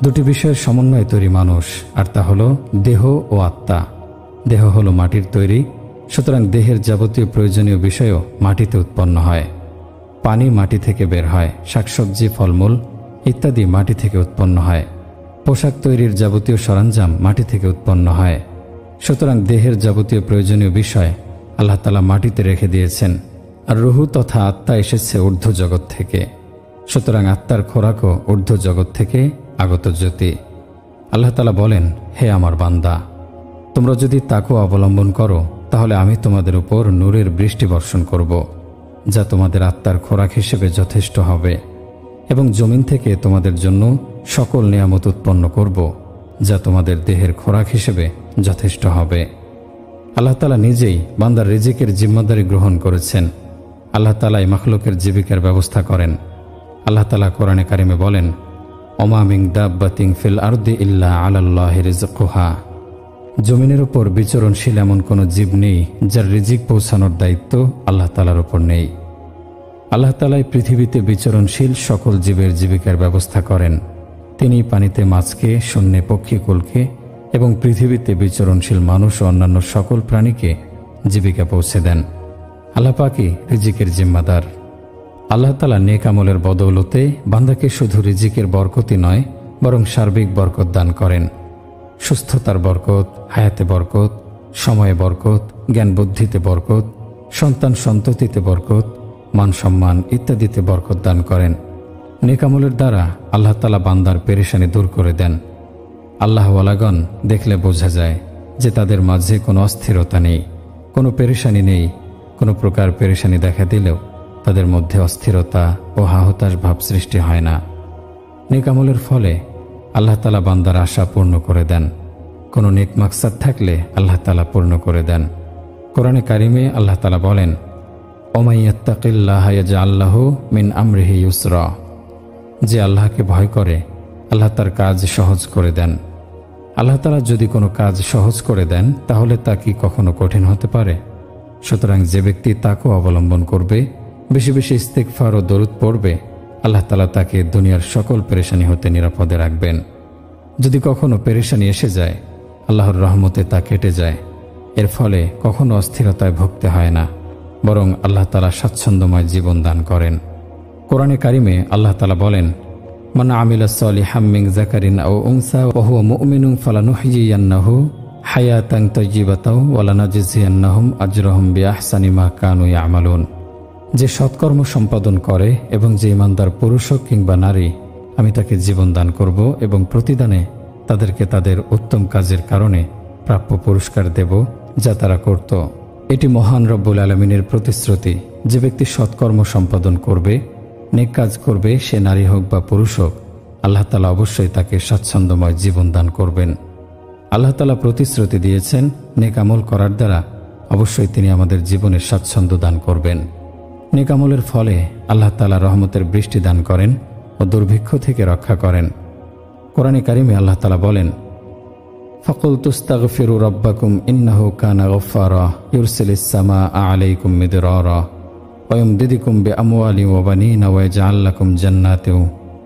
দুটি বিষয়ের সমন্বয়ে তৈরি মানুষ, আর তা হল দেহ ও আত্মা। দেহ হলো মাটির তৈরি, সুতরাং দেহের যাবতীয় প্রয়োজনীয় বিষয়ও মাটিতে উৎপন্ন হয়। পানি মাটি থেকে বের হয়, শাকসবজি, ফলমূল ইত্যাদি মাটি থেকে উৎপন্ন হয়। পোশাক তৈরির যাবতীয় সরঞ্জাম মাটি থেকে উৎপন্ন হয়। সুতরাং দেহের যাবতীয় প্রয়োজনীয় বিষয় আল্লাহ তাআলা মাটিতে রেখে দিয়েছেন, আর রুহু তথা আত্মা এসেছে ঊর্ধ্ব জগৎ থেকে। সুতরাং আত্মার খোরাকও ঊর্ধ্ব জগৎ থেকে আগত জ্যোতি। আল্লাহ তাআলা বলেন, হে আমার বান্দা, তোমরা যদি তাকওয়া অবলম্বন করো, তাহলে আমি তোমাদের উপর নূরের বৃষ্টি বর্ষণ করব, যা তোমাদের আত্মার খোরাক হিসেবে যথেষ্ট হবে, এবং জমিন থেকে তোমাদের জন্য সকল নিয়ামত উৎপন্ন করব, যা তোমাদের দেহের খোরাক হিসেবে যথেষ্ট হবে। আল্লাহ তাআলা নিজেই বান্দার রিজিকের জিম্মাদারি গ্রহণ করেছেন। আল্লাহ তাআলা এই মাখলুকের জীবিকার ব্যবস্থা করেন। আল্লাহ তাআলা কোরআনে কারিমে বলেন, ওমা মিন দাব্বাতিন ফিল আরদি ইল্লা আলাল্লাহি রিজকুহা। জমিনের উপর বিচরণশীল এমন কোনো জীব নেই যার রিজিক পৌঁছানোর দায়িত্ব আল্লাহ তাআলার উপর নেই। আল্লাহ তাআলাই পৃথিবীতে বিচরণশীল সকল জীবের জীবিকার ব্যবস্থা করেন। তিনি পানিতে মাছকে, শূন্যে পক্ষীকুলকে এবং পৃথিবীতে বিচরণশীল মানুষ ও অন্যান্য সকল প্রাণীকে জীবিকা পৌঁছে দেন। আল্লাহ পাকই রিজিকের জিম্মাদার। আল্লাহ তাআলা নেক আমলের বদৌলতে বান্দাকে শুধু রিজিকের বরকতই নয়, বরং সার্বিক বরকত দান করেন। সুস্থতার বরকত, হায়াতে বরকত, সময়ে বরকত, জ্ঞান বুদ্ধিতে বরকত, সন্তান সন্ততিতে বরকত, মান সম্মান ইত্যাদিতে বরকত দান করেন। নেক আমলের দ্বারা আল্লাহ তাআলা বান্দার পেরেশানি দূর করে দেন। আল্লাহওয়ালাগণ দেখলে বোঝা যায় যে তাদের মাঝে কোনো অস্থিরতা নেই, কোনো পেরেশানি নেই। কোনো প্রকার পেরেশানি দেখা দিলেও তাদের মধ্যে অস্থিরতা ও হাহতাশ ভাব সৃষ্টি হয় না। নেক আমলের ফলে আল্লাহ তাআলা বান্দার আশা পূর্ণ করে দেন। কোনো নেক মাকসাদ থাকলে আল্লাহ তাআলা পূর্ণ করে দেন। কোরআনে কারিমে আল্লাহ তাআলা বলেন, ওমাই ইয়াত্তাকিল্লাহা ইয়াজআল লাহু মিন আমরিহি ইউসরা। যে আল্লাহকে ভয় করে আল্লাহ তার কাজ সহজ করে দেন। আল্লাহ তাআলা যদি কোনো কাজ সহজ করে দেন তাহলে তা কি কখনো কঠিন হতে পারে? সুতরাং যে ব্যক্তি তাকওয়া অবলম্বন করবে, বেশি বেশি ইস্তিগফার ও দরুদ পড়বে, আল্লাহ তাআলা তাকে দুনিয়ার সকল পেরেশানি হতে নিরাপদে রাখবেন। যদি কখনো পেরেশানি এসে যায়, আল্লাহর রহমতে তা কেটে যায়। এর ফলে কখনো অস্থিরতায় ভুগতে হয় না, বরং আল্লাহ তাআলা স্বাচ্ছন্দ্যময় জীবন দান করেন। কোরআনে কারিমে আল্লাহ তাআলা বলেন, মান আমিলা সলিহাম মিন যাকারিন আও উনসা ওয়া হুয়া মুমিনুন ফালানুহয়িয়ান্নাহু হায়াতান তাইয়্যিবাতাও ওয়া লানাজজিয়ান্নাহুম আজরাহুম বিআহসানি মা কানু ইয়ামালুন। যে সৎকর্ম সম্পাদন করে এবং যে ইমানদার পুরুষ হোক কিংবা নারী, আমি তাকে জীবন দান করব এবং প্রতিদানে তাদেরকে তাদের উত্তম কাজের কারণে প্রাপ্য পুরস্কার দেব যা তারা করত। এটি মহান রব্বুল আলামিনের প্রতিশ্রুতি। যে ব্যক্তি সৎকর্ম সম্পাদন করবে, নেক কাজ করবে, সে নারী হোক বা পুরুষ হোক, আল্লাহ তাআলা অবশ্যই তাকে স্বাচ্ছন্দ্যময় জীবন দান করবেন। আল্লাহ তাআলা প্রতিশ্রুতি দিয়েছেন, নেক আমল করার দ্বারা অবশ্যই তিনি আমাদের জীবনে স্বাচ্ছন্দ্য দান করবেন। নেক আমলের ফলে আল্লাহ তাআলা রহমতের বৃষ্টি দান করেন ও দুর্ভিক্ষ থেকে রক্ষা করেন। কোরআনে কারিমে আল্লাহ তাআলা বলেন, ফাকুলতু ইস্তাগফিরু রাব্বাকুম ইন্নাহু কানা গফফারা ইউরসিলিস সামাআ আলাইকুম মিদরারা ওয়া ইউমদিদুকুম বিআমওয়ালিন ওয়া বানিনা ওয়া ইয়াজআল লাকুম জান্নাতিন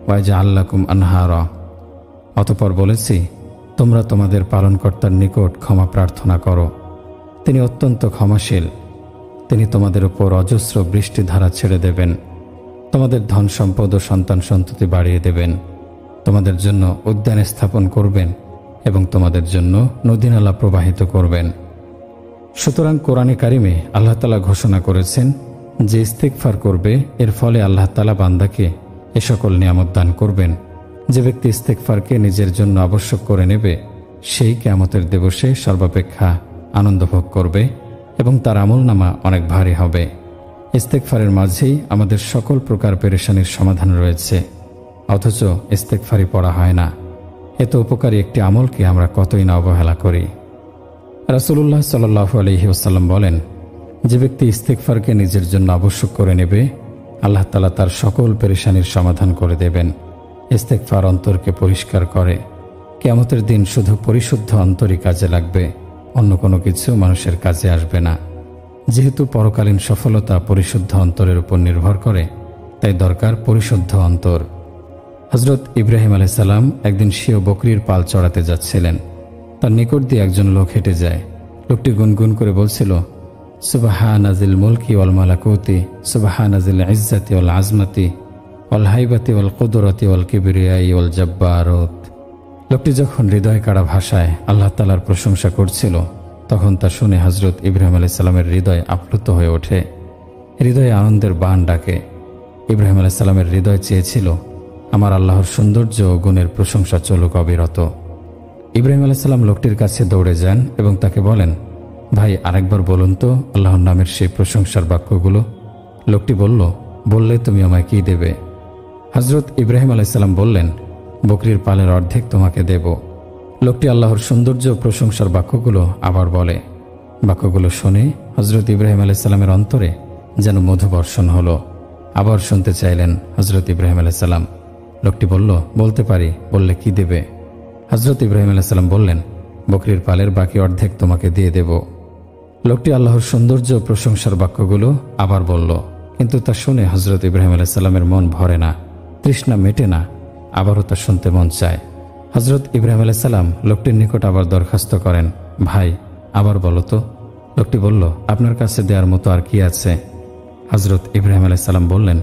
ওয়া ইয়াজআল লাকুম আনহারা। অতঃপর বলেছি, তোমরা তোমাদের পালনকর্তার নিকট ক্ষমা প্রার্থনা করো, তিনি অত্যন্ত ক্ষমাশীল। তিনি তোমাদের উপর অজস্র বৃষ্টিধারা ছেড়ে দেবেন, তোমাদের ধন সম্পদ ও সন্তান সন্ততি বাড়িয়ে দেবেন, তোমাদের জন্য উদ্যান স্থাপন করবেন এবং তোমাদের জন্য নদীনালা প্রবাহিত করবেন। সুতরাং কোরআনে কারিমে আল্লাহ তাআলা ঘোষণা করেছেন যে ইস্তিগফার করবে, এর ফলে আল্লাহ তাআলা বান্দাকে এ সকল নিয়ামত দান করবেন। যে ব্যক্তি ইস্তিগফারকে নিজের জন্য আবশ্যক করে নেবে, সেই কিয়ামতের দিবসে সর্বাপেক্ষা আনন্দ ভোগ করবে এবং তার আমলনামা অনেক ভারী হবে। ইস্তিগফারের মাঝেই আমাদের সকল প্রকার পেরেশানির সমাধান রয়েছে, অথচ ইস্তিগফারই পড়া হয় না। এত উপকারী একটি আমলকে আমরা কতই না অবহেলা করি। রাসূলুল্লাহ সাল্লাল্লাহু আলাইহি ওয়াসাল্লাম বলেন, যে ব্যক্তি ইস্তিগফারকে নিজের জন্য আবশ্যক করে নেবে, আল্লাহ তাআলা তার সকল পেরেশানির সমাধান করে দেবেন। ইস্তিগফার অন্তরকে পরিষ্কার করে। কিয়ামতের দিন শুধু পরিশুদ্ধ অন্তরই কাজে লাগবে, অন্য কোনো কিছু মানুষের কাজে আসবে না। যেহেতু পরকালীন সফলতা পরিশুদ্ধ অন্তরের উপর নির্ভর করে, তাই দরকার পরিশুদ্ধ অন্তর। হযরত ইব্রাহিম আলাইহিস সালাম একদিন স্বীয় বকরির পাল চড়াতে যাচ্ছিলেন। তার নিকট দিয়ে একজন লোক হেঁটে যায়। লোকটি গুনগুন করে বলছিল, সুবহানাজিল মুলকি ওয়াল মালাকুতি সুবহানাজিল ইজ্জাতি ওয়াল আজমাতি ওয়াল হাইবাতি ওয়াল কুদরতি ওয়াল কিবরিয়াই ওয়াল জাব্বারুত। লোকটি যখন হৃদয় কাড়া ভাষায় আল্লাহ তাআলার প্রশংসা করছিল, তখন তা শুনে হযরত ইব্রাহিম আলাইহিস সালামের হৃদয় আপ্লুত হয়ে ওঠে। হৃদয়ে আনন্দের বাণ ডাকে। ইব্রাহিম আলাইহিস সালামের হৃদয় চেয়েছিল, আমার আল্লাহর সৌন্দর্য ও গুণের প্রশংসা চলুক অবিরত। ইব্রাহিম আলাইহিস সালাম লোকটির কাছে দৌড়ে যান এবং তাকে বলেন, ভাই, আরেকবার বলুন তো আল্লাহর নামের সেই প্রশংসার বাক্যগুলো। লোকটি বলল, বললে তুমি আমায় কি দেবে? হযরত ইব্রাহিম আলাইহিস সালাম বললেন, বকরির পালের অর্ধেক তোমাকে দেব। লোকটি আল্লাহর সৌন্দর্য ও প্রশংসার বাক্যগুলো আবার বলে। বাক্যগুলো শুনে হযরত ইব্রাহিম আলাইহিস সালামের অন্তরে যেন মধুবর্ষণ হলো। আবার শুনতে চাইলেন হজরত ইব্রাহিম আলাইসাল্লাম। লোকটি বলল, বলতে পারি, বললে কি দেবে? হজরত ইব্রাহিম আলাইসাল্লাম বললেন, বকরির পালের বাকি অর্ধেক তোমাকে দিয়ে দেব। লোকটি আল্লাহর সৌন্দর্য ও প্রশংসার বাক্যগুলো আবার বলল, কিন্তু তা শুনে হজরত ইব্রাহিম আলাইসাল্লামের মন ভরে না, তৃষ্ণা মেটে না, আবারও তা শুনতে মন চায়। হজরত ইব্রাহিম আলাইসাল্লাম লোকটির নিকট আবার দরখাস্ত করেন, ভাই আবার বলো তো। লোকটি বলল, আপনার কাছে দেওয়ার মতো আর কি আছে? হজরত ইব্রাহিম আলাইসাল্লাম বললেন,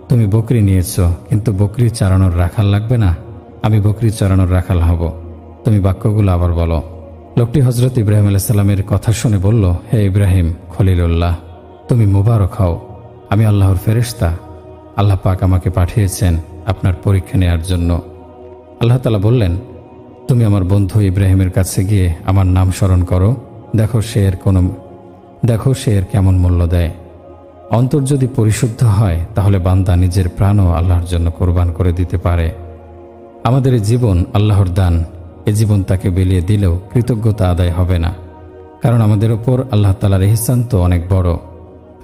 তুমি বকরি নিয়েছ, কিন্তু বকরি চারানোর রাখাল লাগবে না? আমি বকরি চারানোর রাখাল হব। তুমি বাক্যগুলো আবার বলো। লোকটি হজরত ইব্রাহিম আলাইসাল্লামের কথা শুনে বলল, হে ইব্রাহিম খলিলুল্লাহ, তুমি মুবারক হও। আমি আল্লাহর ফেরেশতা। আল্লাহ পাক আমাকে পাঠিয়েছেন আপনার পরীক্ষা নেওয়ার জন্য। আল্লাহ তাআলা বললেন, তুমি আমার বন্ধু ইব্রাহিমের কাছে গিয়ে আমার নাম স্মরণ করো, দেখো সে এর কেমন মূল্য দেয়। অন্তর যদি পরিশুদ্ধ হয় তাহলে বান্দা নিজের প্রাণও আল্লাহর জন্য কোরবান করে দিতে পারে। আমাদের এই জীবন আল্লাহর দান। এ জীবন তাকে বিলিয়ে দিলেও কৃতজ্ঞতা আদায় হবে না, কারণ আমাদের ওপর আল্লাহ তাআলার ইহসান তো অনেক বড়।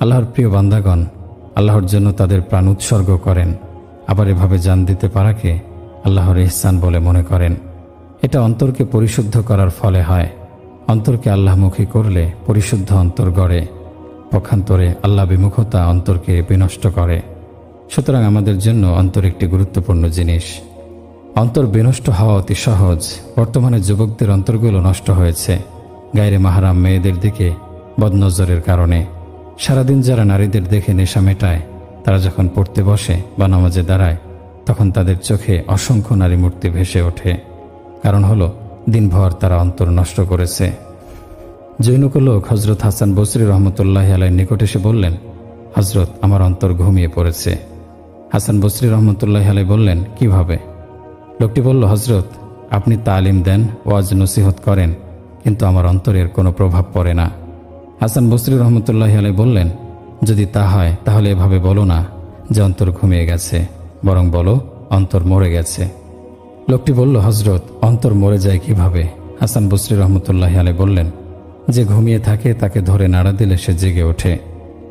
আল্লাহর প্রিয় বান্দাগণ আল্লাহর জন্য তাদের প্রাণ উৎসর্গ করেন, আবার এভাবে জান দিতে পারাকে আল্লাহর ইহসান বলে মনে করেন। এটা অন্তরকে পরিশুদ্ধ করার ফলে হয়। অন্তরকে আল্লাহমুখী করলে পরিশুদ্ধ অন্তর গড়ে, পক্ষান্তরে আল্লাহ বিমুখতা অন্তরকে বিনষ্ট করে। সুতরাং আমাদের জন্য অন্তর একটি গুরুত্বপূর্ণ জিনিস। অন্তর বিনষ্ট হওয়া অতি সহজ। বর্তমানে যুবকদের অন্তরগুলো নষ্ট হয়েছে গায়রে মাহরাম মেয়েদের দিকে বদনজরের কারণে। সারাদিন যারা নারীদের দেখে নেশা মেটায়, তারা যখন পড়তে বসে বা নামাজে দাঁড়ায়, তখন তাদের চোখে অসংখ্য নারী মূর্তি ভেসে ওঠে। কারণ হলো দিনভর তারা অন্তর নষ্ট করেছে। জৈনক লোক হজরত হাসান বসরি রহমতুল্লাহ আলাইহির নিকট এসে বললেন, হজরত আমার অন্তর ঘুমিয়ে পড়েছে। হাসান বসরি রহমতুল্লাহ আলাইহি বললেন, কিভাবে? লোকটি বলল, হজরত আপনি তালিম দেন, ওয়াজ নসিহত করেন, কিন্তু আমার অন্তরের কোনো প্রভাব পড়ে না। হাসান বসরি রহমতুল্লাহ আলাইহি বললেন, যদি তা হয় তাহলে এভাবে বলো না যে অন্তর ঘুমিয়ে গেছে, বরং বলো অন্তর মরে গেছে। লোকটি বলল, হজরত অন্তর মরে যায় কিভাবে? হাসান বসরি রহমতুল্লাহ আলাইহি বললেন, যে ঘুমিয়ে থাকে তাকে ধরে নাড়া দিলে সে জেগে ওঠে,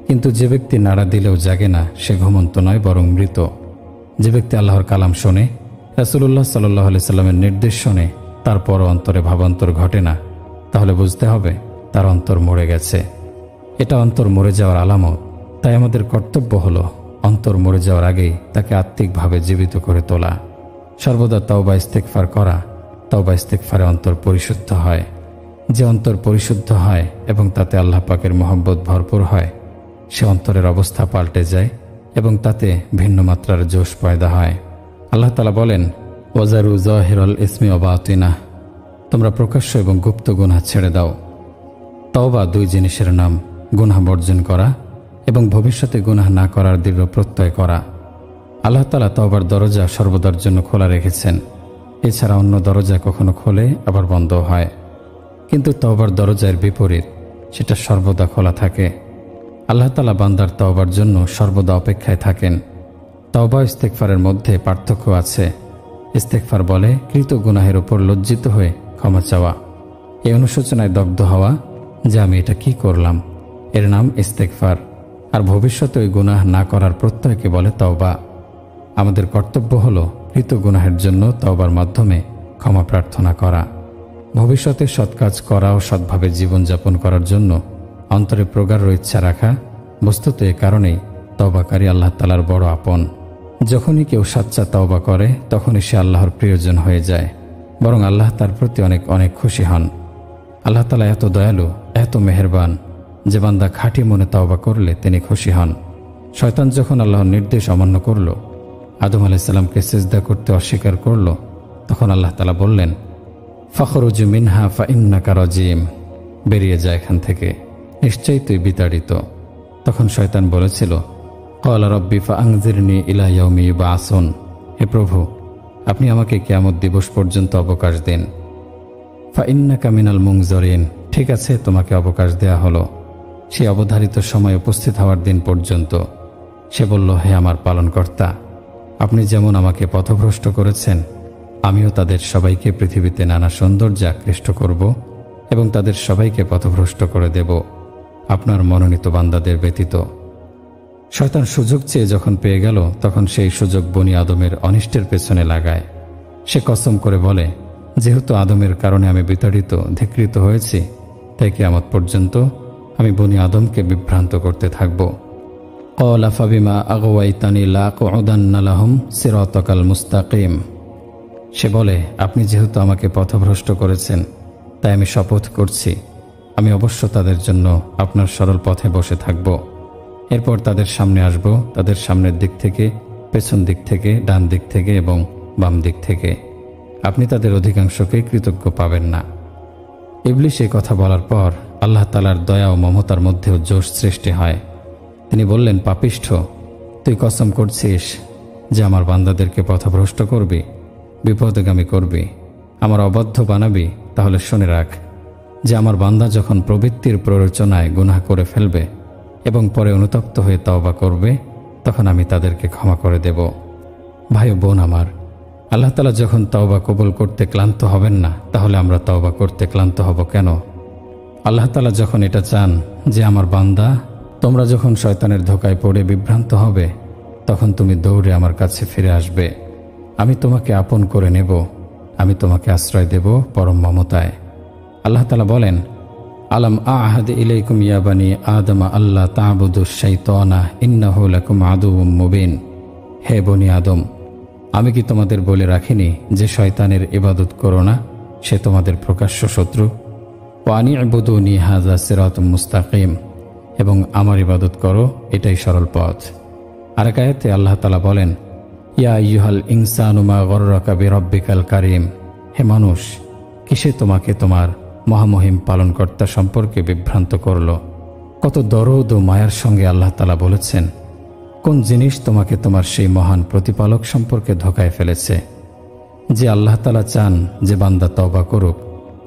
কিন্তু যে ব্যক্তি নাড়া দিলেও জাগে না সে ঘুমন্ত নয়, বরং মৃত। যে ব্যক্তি আল্লাহর কালাম শোনে, রাসূলুল্লাহ সাল্লাল্লাহু আলাইহি সাল্লামের নির্দেশ শোনে, তারপরও অন্তরে ভাবান্তর ঘটে না, তাহলে বুঝতে হবে তার অন্তর মরে গেছে। এটা অন্তর মরে যাওয়ার আলামত। তাই আমাদের কর্তব্য হলো অন্তর মরে যাওয়ার আগেই তাকে আত্মিকভাবে জীবিত করে তোলা, সর্বদা তওবা ইস্তেগফার করা। তওবা ইস্তেগফারে অন্তর পরিশুদ্ধ হয়। যে অন্তর পরিশুদ্ধ হয় এবং তাতে আল্লাহ পাকের মহব্বত ভরপুর হয়, সে অন্তরের অবস্থা পাল্টে যায় এবং তাতে ভিন্ন মাত্রার জোশ পয়দা হয়। আল্লাহ তাআলা বলেন, ওয়াজারু যাহিরাল ইসমি ওয়া বাতিনাহ, তোমরা প্রকাশ্য এবং গুপ্ত গুনাহ ছেড়ে দাও। তওবা দুই জিনিসের নাম, গুনাহ বর্জন করা এবং ভবিষ্যতে গুনাহ না করার দৃঢ় প্রত্যয় করা। আল্লাহ তাআলা তওবার দরজা সর্বদার জন্য খোলা রেখেছেন। এছাড়া অন্য দরজা কখনো খোলে আবার বন্ধ হয়, কিন্তু তওবার দরজার বিপরীত, সেটা সর্বদা খোলা থাকে। আল্লাহ তাআলা বান্দার তওবার জন্য সর্বদা অপেক্ষায় থাকেন। তওবা ইস্তেগফারের মধ্যে পার্থক্য আছে। ইস্তেগফার বলে কৃত গুনাহের উপর লজ্জিত হয়ে ক্ষমা চাওয়া, এই অনুশোচনায় দগ্ধ হওয়া যে আমি এটা কি করলাম, এর নাম ইস্তেগফার। আর ভবিষ্যতে ওই গুনাহ না করার প্রত্যয়কে বলে তওবা। আমাদের কর্তব্য হলো কৃত গুনাহের জন্য তওবার মাধ্যমে ক্ষমা প্রার্থনা করা, ভবিষ্যতে সৎ কাজ করা ও সৎভাবে জীবনযাপন করার জন্য অন্তরে প্রগাঢ় ইচ্ছা রাখা। বস্তুত এ কারণেই তওবাকারী আল্লাহ তাআলার বড় আপন। যখনই কেউ সাচ্চা তওবা করে তখনই সে আল্লাহর প্রিয়জন হয়ে যায়, বরং আল্লাহ তার প্রতি অনেক অনেক খুশি হন। আল্লাহ তাআলা এত দয়ালু, এত মেহেরবান যে বান্দা খাঁটি মনে তওবা করলে তিনি খুশি হন। শয়তান যখন আল্লাহর নির্দেশ অমান্য করল, আদম আলাইহিস সালামকে সিজদা করতে অস্বীকার করল, তখন আল্লাহ তাআলা বললেন, ফাখরুজ মিনহা ফাইন্নাকা রাজিম, বেরিয়ে যায় এখান থেকে, নিশ্চয়ই তুই বিতাড়িত। তখন শয়তান বলেছিল, ক্বালা রাব্বি ফাআনজিরনি ইলা ইয়াউমি ইউবআসুন, হে প্রভু আপনি আমাকে কিয়ামত দিবস পর্যন্ত অবকাশ দিন। ফাইন্নাকা মিনাল মুনজারিন, ঠিক আছে তোমাকে অবকাশ দেয়া হলো, সে অবধারিত সময় উপস্থিত হওয়ার দিন পর্যন্ত। সে বলল, হে আমার পালনকর্তা, আপনি যেমন আমাকে পথভ্রষ্ট করেছেন, আমিও তাদের সবাইকে পৃথিবীতে নানা সৌন্দর্যে আকৃষ্ট করব এবং তাদের সবাইকে পথভ্রষ্ট করে দেব, আপনার মনোনীত বান্দাদের ব্যতীত। শয়তান সুযোগ চেয়ে যখন পেয়ে গেল তখন সেই সুযোগ বনি আদমের অনিষ্টের পেছনে লাগায়। সে কসম করে বলে, যেহেতু আদমের কারণে আমি বিতাড়িত ধিক্কৃত হয়েছি, তাই কিয়ামত পর্যন্ত আমি বনি আদমকে বিভ্রান্ত করতে থাকব। ক্বালা ফাবিমা আগওয়াইতানি লাআকউদান্না লাহুম সিরাতাকাল মুস্তাকিম। সে বলে, আপনি যেহেতু আমাকে পথভ্রষ্ট করেছেন, তাই আমি শপথ করছি আমি অবশ্য তাদের জন্য আপনার সরল পথে বসে থাকব। এরপর তাদের সামনে আসব, তাদের সামনের দিক থেকে, পেছন দিক থেকে, ডান দিক থেকে এবং বাম দিক থেকে। আপনি তাদের অধিকাংশকে কৃতজ্ঞ পাবেন না। ইবলিস এই কথা বলার পর আল্লাহ তাআলার দয়া ও মমতার মধ্যেও জোশ সৃষ্টি হয়। তিনি বললেন, পাপিষ্ঠ, তুই কসম করছিস যে আমার বান্দাদেরকে পথভ্রষ্ট করবি, বিপদগামী করবি, আমার অবাধ্য বানাবি। তাহলে শুনে রাখ যে আমার বান্দা যখন প্রবৃত্তির প্ররোচনায় গুনাহ করে ফেলবে এবং পরে অনুতপ্ত হয়ে তওবা করবে, তখন আমি তাদেরকে ক্ষমা করে দেব। ভাই ও বোন আমার, আল্লাহ তাআলা যখন তওবা কবুল করতে ক্লান্ত হবেন না, তাহলে আমরা তওবা করতে ক্লান্ত হব কেন? আল্লাহ তাআলা যখন এটা চান যে আমার বান্দা, তোমরা যখন শয়তানের ধোকায় পড়ে বিভ্রান্ত হবে, তখন তুমি দৌড়ে আমার কাছে ফিরে আসবে। আমি তোমাকে আপন করে নেব, আমি তোমাকে আশ্রয় দেব পরম মমতায়। আল্লাহ তাআলা বলেন, আলাম আহাদ ইলাইকুম ইয়া বানি আদম আল্লাহ তা'বুদুশ শাইতানা ইন্নাহু লাকুম আদুউম মুবিন। হে বনি আদম, আমি কি তোমাদের বলে রাখিনি যে শয়তানের ইবাদত করো না, সে তোমাদের প্রকাশ্য শত্রু। ওয়া আনি'বুদুনি হাযা সিরাতুম মুস্তাকিম, এবং আমার ইবাদত করো, এটাই সরল পথ। আরেক আয়াতে আল্লাহ তাআলা বলেন, ইয়া আইয়ুহাল ইনসানু মা গররাকা বিরাব্বিকাল কারীম। হে মানুষ, কিসে তোমাকে তোমার মহামহিম পালনকর্তা সম্পর্কে বিভ্রান্ত করল? কত দরদ ও মায়ার সঙ্গে আল্লাহ তাআলা বলেছেন, কোন জিনিস তোমাকে তোমার সেই মহান প্রতিপালক সম্পর্কে ধোকায় ফেলেছে? যে আল্লাহ তাআলা চান যে বান্দা তওবা করুক।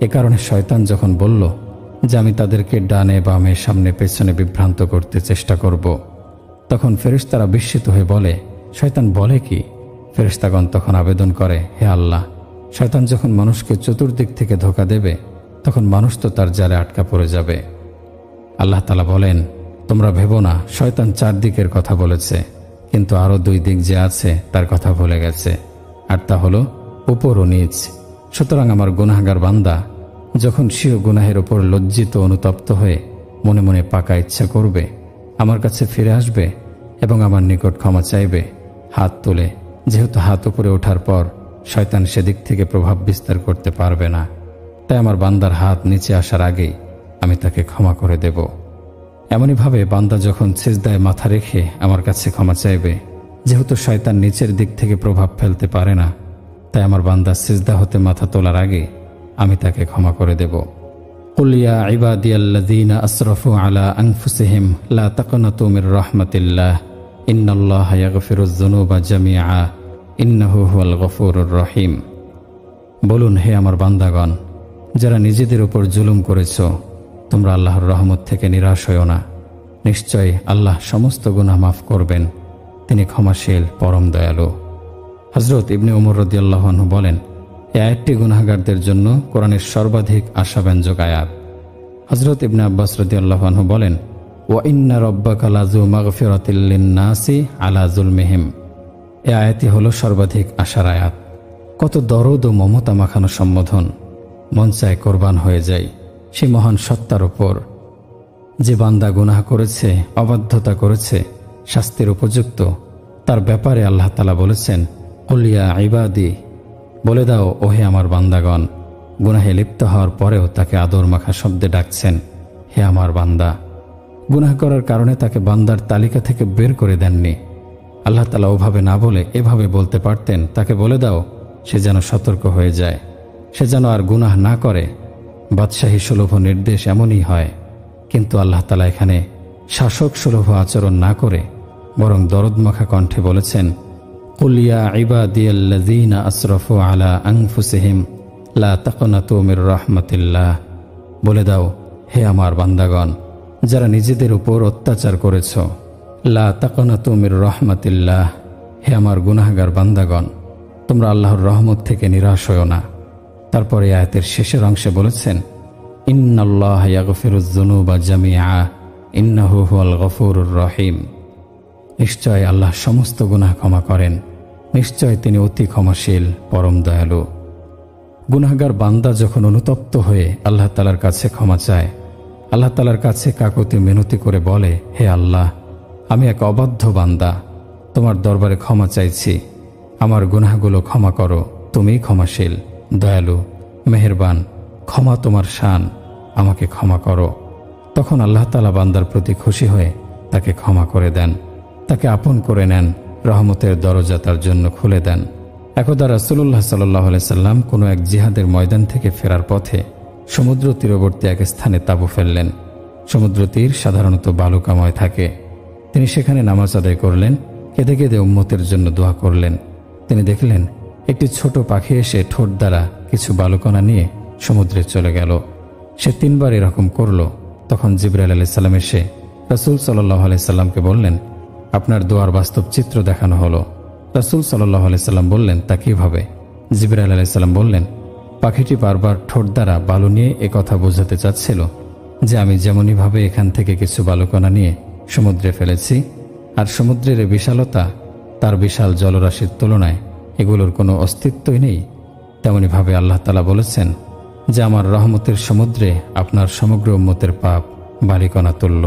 এ কারণে শয়তান যখন বলল যে আমি তাদেরকে ডানে বামে সামনে পেছনে বিভ্রান্ত করতে চেষ্টা করব, তখন ফেরেশতারা বিস্মিত হয়ে বলে, শয়তান বলে কি? ফেরেশতাগণ তখন আবেদন করে, হে আল্লাহ, শয়তান যখন মানুষকে চতুর্দিক থেকে ধোঁকা দেবে, তখন মানুষ তো তার জালে আটকা পড়ে যাবে। আল্লাহ তাআলা বলেন, তোমরা ভেবো না শয়তান চারদিকের কথা বলেছে, কিন্তু আরও দুই দিক যে আছে তার কথা ভুলে গেছে, আর তা হলো উপর ও নিচ। সুতরাং আমার গুনাহগার বান্দা যখন স্বীয় গুনাহের ওপর লজ্জিত অনুতপ্ত হয়ে মনে মনে পাকা ইচ্ছা করবে, আমার কাছে ফিরে আসবে এবং আমার নিকট ক্ষমা চাইবে হাত তুলে, যেহেতু হাত উপরে ওঠার পর শয়তান সেদিক থেকে প্রভাব বিস্তার করতে পারবে না, তাই আমার বান্দার হাত নিচে আসার আগেই আমি তাকে ক্ষমা করে দেব। এমনইভাবে বান্দা যখন সিজদায় মাথা রেখে আমার কাছে ক্ষমা চাইবে, যেহেতু শয়তান নিচের দিক থেকে প্রভাব ফেলতে পারে না, তাই আমার বান্দা সিজদা হতে মাথা তোলার আগে আমি তাকে ক্ষমা করে দেব। কুল ইয়া ইবাদিয়াল্লাযীনা আসরাফু আলা আনফুসিহিম লা তাকনাতু মির রাহমাতিল্লাহ ইন্নাল্লাহা ইয়াগফিরুয যুনুবা জামিআ ইন্নাহু হুয়াল গফুরুর রহিম। বলুন, হে আমার বান্দাগণ, যারা নিজেদের উপর জুলুম করেছ, তোমরা আল্লাহর রহমত থেকে নিরাশ হও না। নিশ্চয় আল্লাহ সমস্ত গুনাহ মাফ করবেন, তিনি ক্ষমাশীল পরম দয়ালু। হযরত ইবনে ওমর রাদিয়াল্লাহু আনহু বলেন, এই আয়াতটি গুনাহগারদের জন্য কোরআনের সর্বাধিক আশাব্যঞ্জক আয়াত। হযরত ইবনে আব্বাস রাদিয়াল্লাহু আনহু বলেন, ওয়া ইন্না রাব্বাকা লাযু মাগফিরাতিল লিন-নাসি আলা যুলমিহিম। এই আয়াতই হলো সর্বাধিক আশার আয়াত। কত দরদ ও মমতা মাখানো সম্বোধন, মন চায় কোরবান হয়ে যায় সেই মহান সত্তার ওপর। যে বান্দা গুনাহ করেছে, অবাধ্যতা করেছে, শাস্তির উপযুক্ত, তার ব্যাপারে আল্লাহ তাআলা বলেছেন, কুল ইয়া ইবাদি, বলে দাও ওহে আমার বান্দাগণ। গুনাহে লিপ্ত হওয়ার পরেও তাকে আদর মাখা শব্দে ডাকছেন, হে আমার বান্দা। গুনাহ করার কারণে তাকে বান্দার তালিকা থেকে বের করে দেননি। আল্লাহ তাআলা ওভাবে না বলে এভাবে বলতে পারতেন, তাকে বলে দাও সে যেন সতর্ক হয়ে যায়, সে যেন আর গুনাহ না করে। বাদশাহী সুলভ নির্দেশ এমনই হয়, কিন্তু আল্লাহ তাআলা এখানে শাসক সুলভ আচরণ না করে বরং দরদমাখা কণ্ঠে বলেছেন, কুল ইয়া ইবাদিয়াল্লাযীনা আসরাফু আলা আনফুসিহিম লা তাকনাতু মির রাহমাতিল্লাহ। বলে দাও, হে আমার বান্দাগণ, যারা নিজেদের উপর অত্যাচার করেছ, লা তাকনাতু মির রাহমাতিল্লাহ, হে আমার গুনাহগার বান্দাগণ, তোমরা আল্লাহর রহমত থেকে নিরাশ হও না। তারপরে আয়াতের শেষের অংশে বলেছেন, ইন্নাল্লাহা ইয়াগফিরুয যুনুবা জামিআ ইন্নাহু হুয়াল গফুরুর রহিম। নিশ্চয় আল্লাহ সমস্ত গুনাহ ক্ষমা করেন। নিশ্চয় তিনি অতি ক্ষমাশীল, পরম দয়ালু। গুনাহগার বান্দা যখন অনুতপ্ত হয়ে আল্লাহ তাআলার কাছে ক্ষমা চায়, আল্লাহ তাআলার কাছে কাকুতি মিনতি করে বলে, হে আল্লাহ, আমি এক অবাধ্য বান্দা, তোমার দরবারে ক্ষমা চাইছি, আমার গুনাহগুলো ক্ষমা করো, তুমিই ক্ষমাশীল, দয়ালু, মেহেরবান, ক্ষমা তোমার শান, আমাকে ক্ষমা করো। তখন আল্লাহ তাআলা বান্দার প্রতি খুশি হয়ে তাকে ক্ষমা করে দেন, তাকে আপন করে নেন, রহমতের দরজা তার জন্য খুলে দেন। একদা রাসূলুল্লাহ সাল্লাল্লাহু আলাইহি সাল্লাম কোনো এক জিহাদের ময়দান থেকে ফেরার পথে সমুদ্র তীরবর্তী এক স্থানে তাঁবু ফেললেন। সমুদ্র তীর সাধারণত বালুকাময় থাকে। তিনি সেখানে নামাজ আদায় করলেন, কেঁদে কেঁদে উম্মতের জন্য দোয়া করলেন। তিনি দেখলেন একটি ছোট পাখি এসে ঠোঁট দ্বারা কিছু বালুকণা নিয়ে সমুদ্রে চলে গেল। সে 3 বার এরকম করল। তখন জিবরাইল আলাইহিস সালাম এসে রাসূল সাল্লাল্লাহু আলাইহি সাল্লামকে বললেন, আপনার দোয়ার বাস্তব চিত্র দেখানো হলো। রাসূল সাল্লাল্লাহু আলাইহি সাল্লাম বললেন, তা কিভাবে? জিবরাইল আলাইহিস সালাম বললেন, পাখিটি বারবার ঠোঁট দ্বারা বালু নিয়ে একথা বোঝাতে চাচ্ছিল যে আমি যেমনইভাবে এখান থেকে কিছু বালুকণা নিয়ে সমুদ্রে ফেলেছি, আর সমুদ্রের বিশালতা তার বিশাল জলরাশির তুলনায় এগুলোর কোনো অস্তিত্বই নেই, তেমনিভাবে আল্লাহ তাআলা বলেছেন যে আমার রহমতের সমুদ্রে আপনার সমগ্র উম্মতের পাপ বালিকণা তুল্য।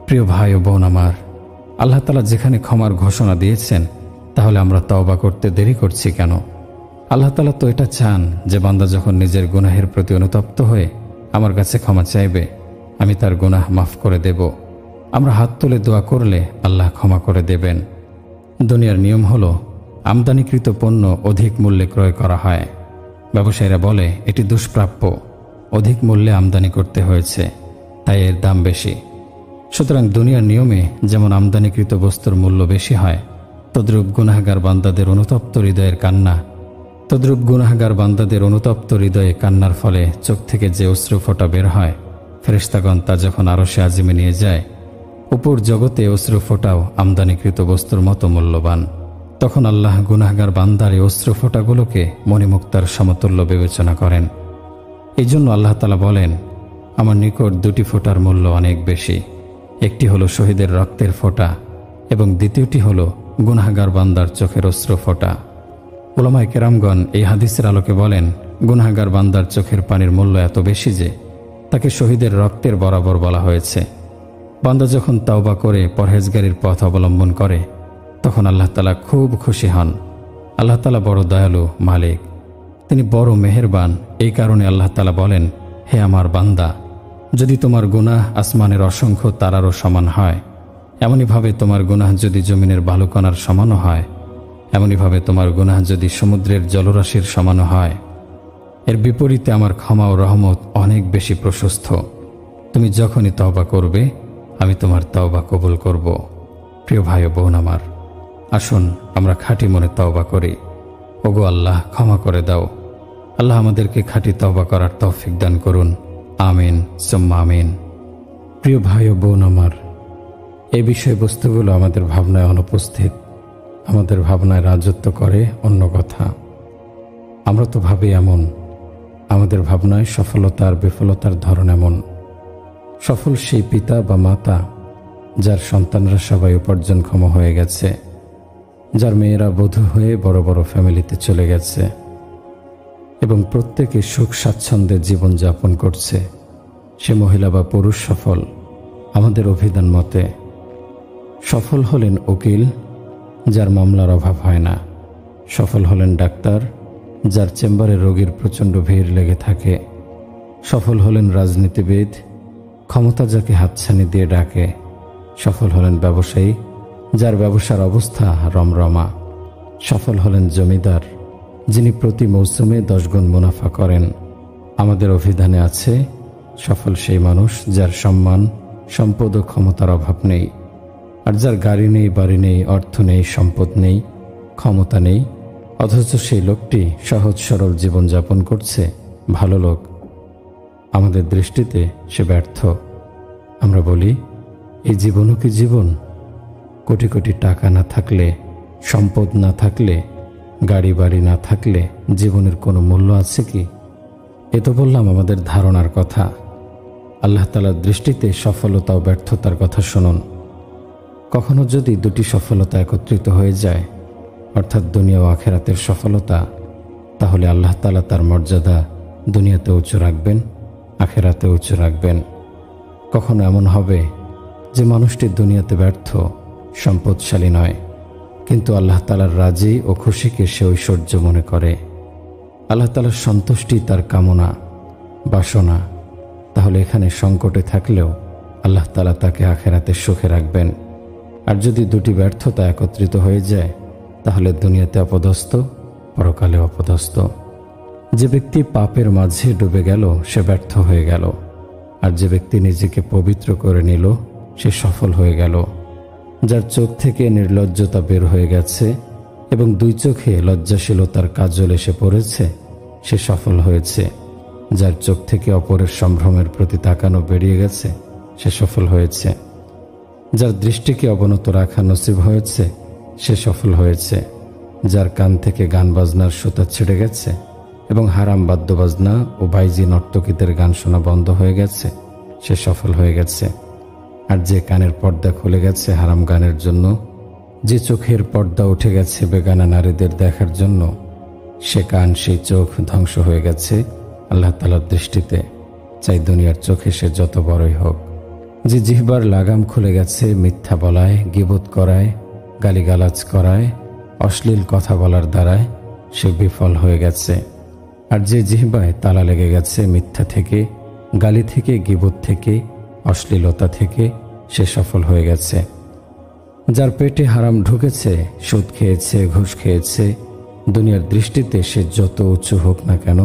প্রিয় ভাই ও বোন আমার, আল্লাহ তাআলা যেখানে ক্ষমার ঘোষণা দিয়েছেন, তাহলে আমরা তওবা করতে দেরি করছি কেন? আল্লাহ তাআলা তো এটা চান যে বান্দা যখন নিজের গুনাহের প্রতি অনুতপ্ত হয়ে আমার কাছে ক্ষমা চাইবে, আমি তার গুনাহ মাফ করে দেব। আমরা হাত তুলে দোয়া করলে আল্লাহ ক্ষমা করে দেবেন। দুনিয়ার নিয়ম হলো আমদানিকৃত পণ্য অধিক মূল্যে ক্রয় করা হয়। ব্যবসায়ীরা বলে এটি দুষ্প্রাপ্য, অধিক মূল্যে আমদানি করতে হয়েছে, তাই এর দাম বেশি। সুতরাং দুনিয়ার নিয়মে যেমন আমদানিকৃত বস্তুর মূল্য বেশি হয়, তদ্রূপ গুনাহগার বান্দাদের অনুতপ্ত হৃদয়ে কান্নার ফলে চোখ থেকে যে অশ্রু ফোঁটা বের হয়, ফেরেশতাগণ তা যখন আরশে আজিমে নিয়ে যায়, উপর জগতে অশ্রু ফোঁটাও আমদানিকৃত বস্তুর মতো মূল্যবান। তখন আল্লাহ গুনাহগার বান্দার এই অশ্রু ফোঁটাগুলোকে মণিমুক্তার সমতুল্য বিবেচনা করেন। এই জন্য আল্লাহ তাআলা বলেন, আমার নিকট 2টি ফোঁটার মূল্য অনেক বেশি। একটি হলো শহীদের রক্তের ফোঁটা এবং দ্বিতীয়টি হলো গুনাহগার বান্দার চোখের অশ্রু ফোঁটা। উলামায়ে কেরামগণ এই হাদিসের আলোকে বলেন, গুনাহগার বান্দার চোখের পানির মূল্য এত বেশি যে তাকে শহীদের রক্তের বরাবর বলা হয়েছে। বান্দা যখন তাওবা করে পরহেজগারির পথ অবলম্বন করে, তখন আল্লাহ তাআলা খুব খুশি হন। আল্লাহ তাআলা বড় দয়ালু মালিক, তিনি বড় মেহেরবান। এই কারণে আল্লাহ তাআলা বলেন, হে আমার বান্দা, যদি তোমার গুনাহ আসমানের অসংখ্য তারারও সমান হয়, এমনইভাবে তোমার গুনাহ যদি জমিনের বালুকণার সমানও হয়, এমনইভাবে তোমার গুনাহ যদি সমুদ্রের জলরাশির সমানও হয়, এর বিপরীতে আমার ক্ষমা ও রহমত অনেক বেশি প্রশস্ত। তুমি যখনই তওবা করবে, আমি তোমার তওবা কবুল করব। প্রিয় ভাই ও বোন আমার, আসুন আমরা খাঁটি মনে তওবা করি। ওগো আল্লাহ, ক্ষমা করে দাও। আল্লাহ আমাদেরকে খাঁটি তওবা করার তৌফিক দান করুন। আমিন সুম্মা আমিন। প্রিয় ভাই ও বোন আমার, এই বিষয়বস্তুগুলো আমাদের ভাবনায় অনুপস্থিত। আমাদের ভাবনায় রাজত্ব করে অন্য কথা। আমরা তো ভাবি এমন, আমাদের ভাবনায় সফলতা আর বিফলতার ধরন এমন। সফল সেই পিতা বা মাতা যার সন্তানরা সবাই উপার্জনক্ষম হয়ে গেছে, যার মেয়েরা বধূ হয়ে বড় বড় ফ্যামিলিতে চলে গেছে এবং প্রত্যেকে সুখ স্বাচ্ছন্দ্যে জীবনযাপন করছে, সে মহিলা বা পুরুষ সফল। আমাদের অভিধান মতে সফল হলেন উকিল, যার মামলার অভাব হয় না। সফল হলেন ডাক্তার, যার চেম্বারে রোগীর প্রচণ্ড ভিড় লেগে থাকে। সফল হলেন রাজনীতিবিদ, ক্ষমতা যাকে হাতছানি দিয়ে ডাকে। সফল হলেন ব্যবসায়ী, যার ব্যবসার অবস্থা রমরমা। সফল হলেন জমিদার, যিনি প্রতি মৌসুমে 10 গুণ মুনাফা করেন। আমাদের অভিধানে আছে সফল সেই মানুষ যার সম্মান, সম্পদ ও ক্ষমতার অভাব নেই। আর যার গাড়ি নেই, বাড়ি নেই, অর্থ নেই, সম্পদ নেই, ক্ষমতা নেই, অথচ সেই লোকটি সহজ সরল জীবনযাপন করছে, ভালো লোক। আমাদের দৃষ্টিতে সে ব্যর্থ। আমরা বলি, এই জীবনও কি জীবন? কোটি কোটি টাকা না থাকলে, সম্পদ না থাকলে, গাড়ি বাড়ি না থাকলে জীবনের কোনো মূল্য আছে কি? এ তো বললাম আমাদের ধারণার কথা। আল্লাহ তাআলার দৃষ্টিতে সফলতা ও ব্যর্থতার কথা শুনুন। কখনো যদি দুটি সফলতা একত্রিত হয়ে যায়, অর্থাৎ দুনিয়া ও আখেরাতের সফলতা, তাহলে আল্লাহ তাআলা তার মর্যাদা দুনিয়াতে উঁচু রাখবেন, আখেরাতে উঁচু রাখবেন। কখনো এমন হবে যে মানুষটি দুনিয়াতে ব্যর্থ, সম্পদশালী নয়, কিন্তু আল্লাহ তাআলার রাজি ও খুশিকে সে ঐশ্বর্য মনে করে, আল্লাহ তাআলার সন্তুষ্টি তার কামনা, বাসনা। তাহলে এখানে সংকটে থাকলেও আল্লাহ তাআলা তাকে আখেরাতে সুখে রাখবেন। আর যদি দুটি ব্যর্থতা একত্রিত হয়ে যায়, তাহলে দুনিয়াতে অপদস্থ, পরকালে অপদস্থ। যে ব্যক্তি পাপের মাঝে ডুবে গেল সে ব্যর্থ হয়ে গেল, আর যে ব্যক্তি নিজেকে পবিত্র করে নিল সে সফল হয়ে গেল। যার চোখ থেকে নির্লজ্জতা বের হয়ে গেছে এবং দুই চোখে লজ্জাশীলতার কাজল এসে পড়েছে সে সফল হয়েছে। যার চোখ থেকে অপরের সম্ভ্রমের প্রতি তাকানো বেরিয়ে গেছে সে সফল হয়েছে। যার দৃষ্টিকে অবনত রাখা নসিব হয়েছে সে সফল হয়েছে। যার কান থেকে গান বাজনার সুতা ছিঁড়ে গেছে এবং হারাম বাদ্যবাজনা ও বাইজি নর্তকীদের গান শোনা বন্ধ হয়ে গেছে সে সফল হয়ে গেছে। আর যে কানের পর্দা খুলে গেছে হারাম গানের জন্য, যে চোখের পর্দা উঠে গেছে বেগানা নারীদের দেখার জন্য, সে কান, সেই চোখ ধ্বংস হয়ে গেছে আল্লাহ তাআলার দৃষ্টিতে, চাই দুনিয়ার চোখে সে যত বড়ই হোক। যে জিহ্বার লাগাম খুলে গেছে মিথ্যা বলায়, গীবত করায়, গালিগালাজ করায়, অশ্লীল কথা বলার দ্বারায়, সে বিফল হয়ে গেছে। আর যে জিহ্বায় তালা লেগে গেছে মিথ্যা থেকে, গালি থেকে, গীবত থেকে, অশ্লীলতা থেকে, সে সফল হয়ে গেছে। যার পেটে হারাম ঢুকেছে, সুদ খেয়েছে, ঘুষ খেয়েছে, দুনিয়ার দৃষ্টিতে সে যত উঁচু হোক না কেন,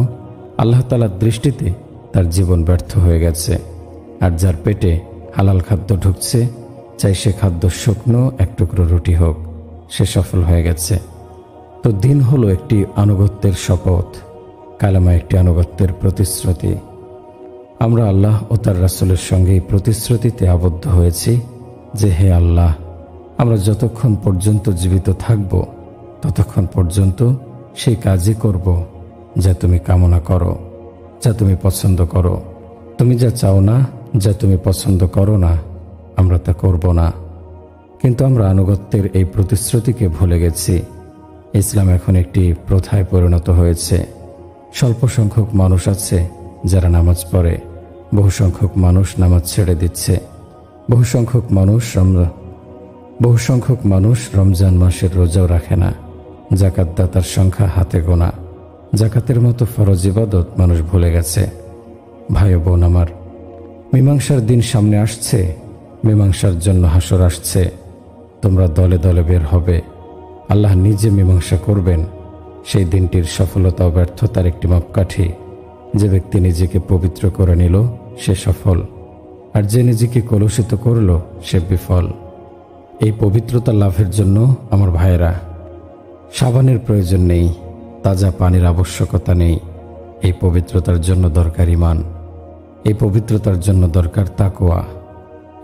আল্লাহ তাআলার দৃষ্টিতে তার জীবন ব্যর্থ হয়ে গেছে। আর যার পেটে হালাল খাদ্য ঢুকছে, চাই সে খাদ্য শুকনো এক টুকরো রুটি হোক, সে সফল হয়ে গেছে। তো দিন হলো একটি আনুগত্যের শপথ, কালেমা একটি আনুগত্যের প্রতিশ্রুতি। আমরা আল্লাহ ও তার রাসূলের সঙ্গে এই প্রতিশ্রুতিতে আবদ্ধ হয়েছি যে, হে আল্লাহ, আমরা যতক্ষণ পর্যন্ত জীবিত থাকব ততক্ষণ পর্যন্ত সেই কাজই করব যা তুমি কামনা করো, যা তুমি পছন্দ করো। তুমি যা চাও না, যা তুমি পছন্দ করো না, আমরা তা করব না। কিন্তু আমরা আনুগত্যের এই প্রতিশ্রুতিকে ভুলে গেছি। ইসলাম এখন একটি প্রথায় পরিণত হয়েছে। স্বল্প সংখ্যক মানুষ আছে যারা নামাজ পড়ে, বহু সংখ্যক মানুষ নামাজ ছেড়ে দিচ্ছে। বহু সংখ্যক মানুষ রমজান মাসের রোজাও রাখে না। যাকাত দাতার সংখ্যা হাতে গোনা। যাকাতের মতো ফরজ ইবাদত মানুষ ভুলে গেছে। ভাই ও বোন আমার, মীমাংসার দিন সামনে আসছে, মীমাংসার জন্য হাসর আসছে। তোমরা দলে দলে বের হবে, আল্লাহ নিজে মীমাংসা করবেন। সেই দিনটির সফলতা ও ব্যর্থতার একটি মাপকাঠি। যে ব্যক্তি নিজেকে পবিত্র করে নিল সে সফল, আর যে নিজেকে কলুষিত করল সে বিফল। এই পবিত্রতা লাভের জন্য আমার ভাইয়েরা, সাবানের প্রয়োজন নেই, তাজা পানির আবশ্যকতা নেই। এই পবিত্রতার জন্য দরকার ঈমান, এই পবিত্রতার জন্য দরকার তাকওয়া,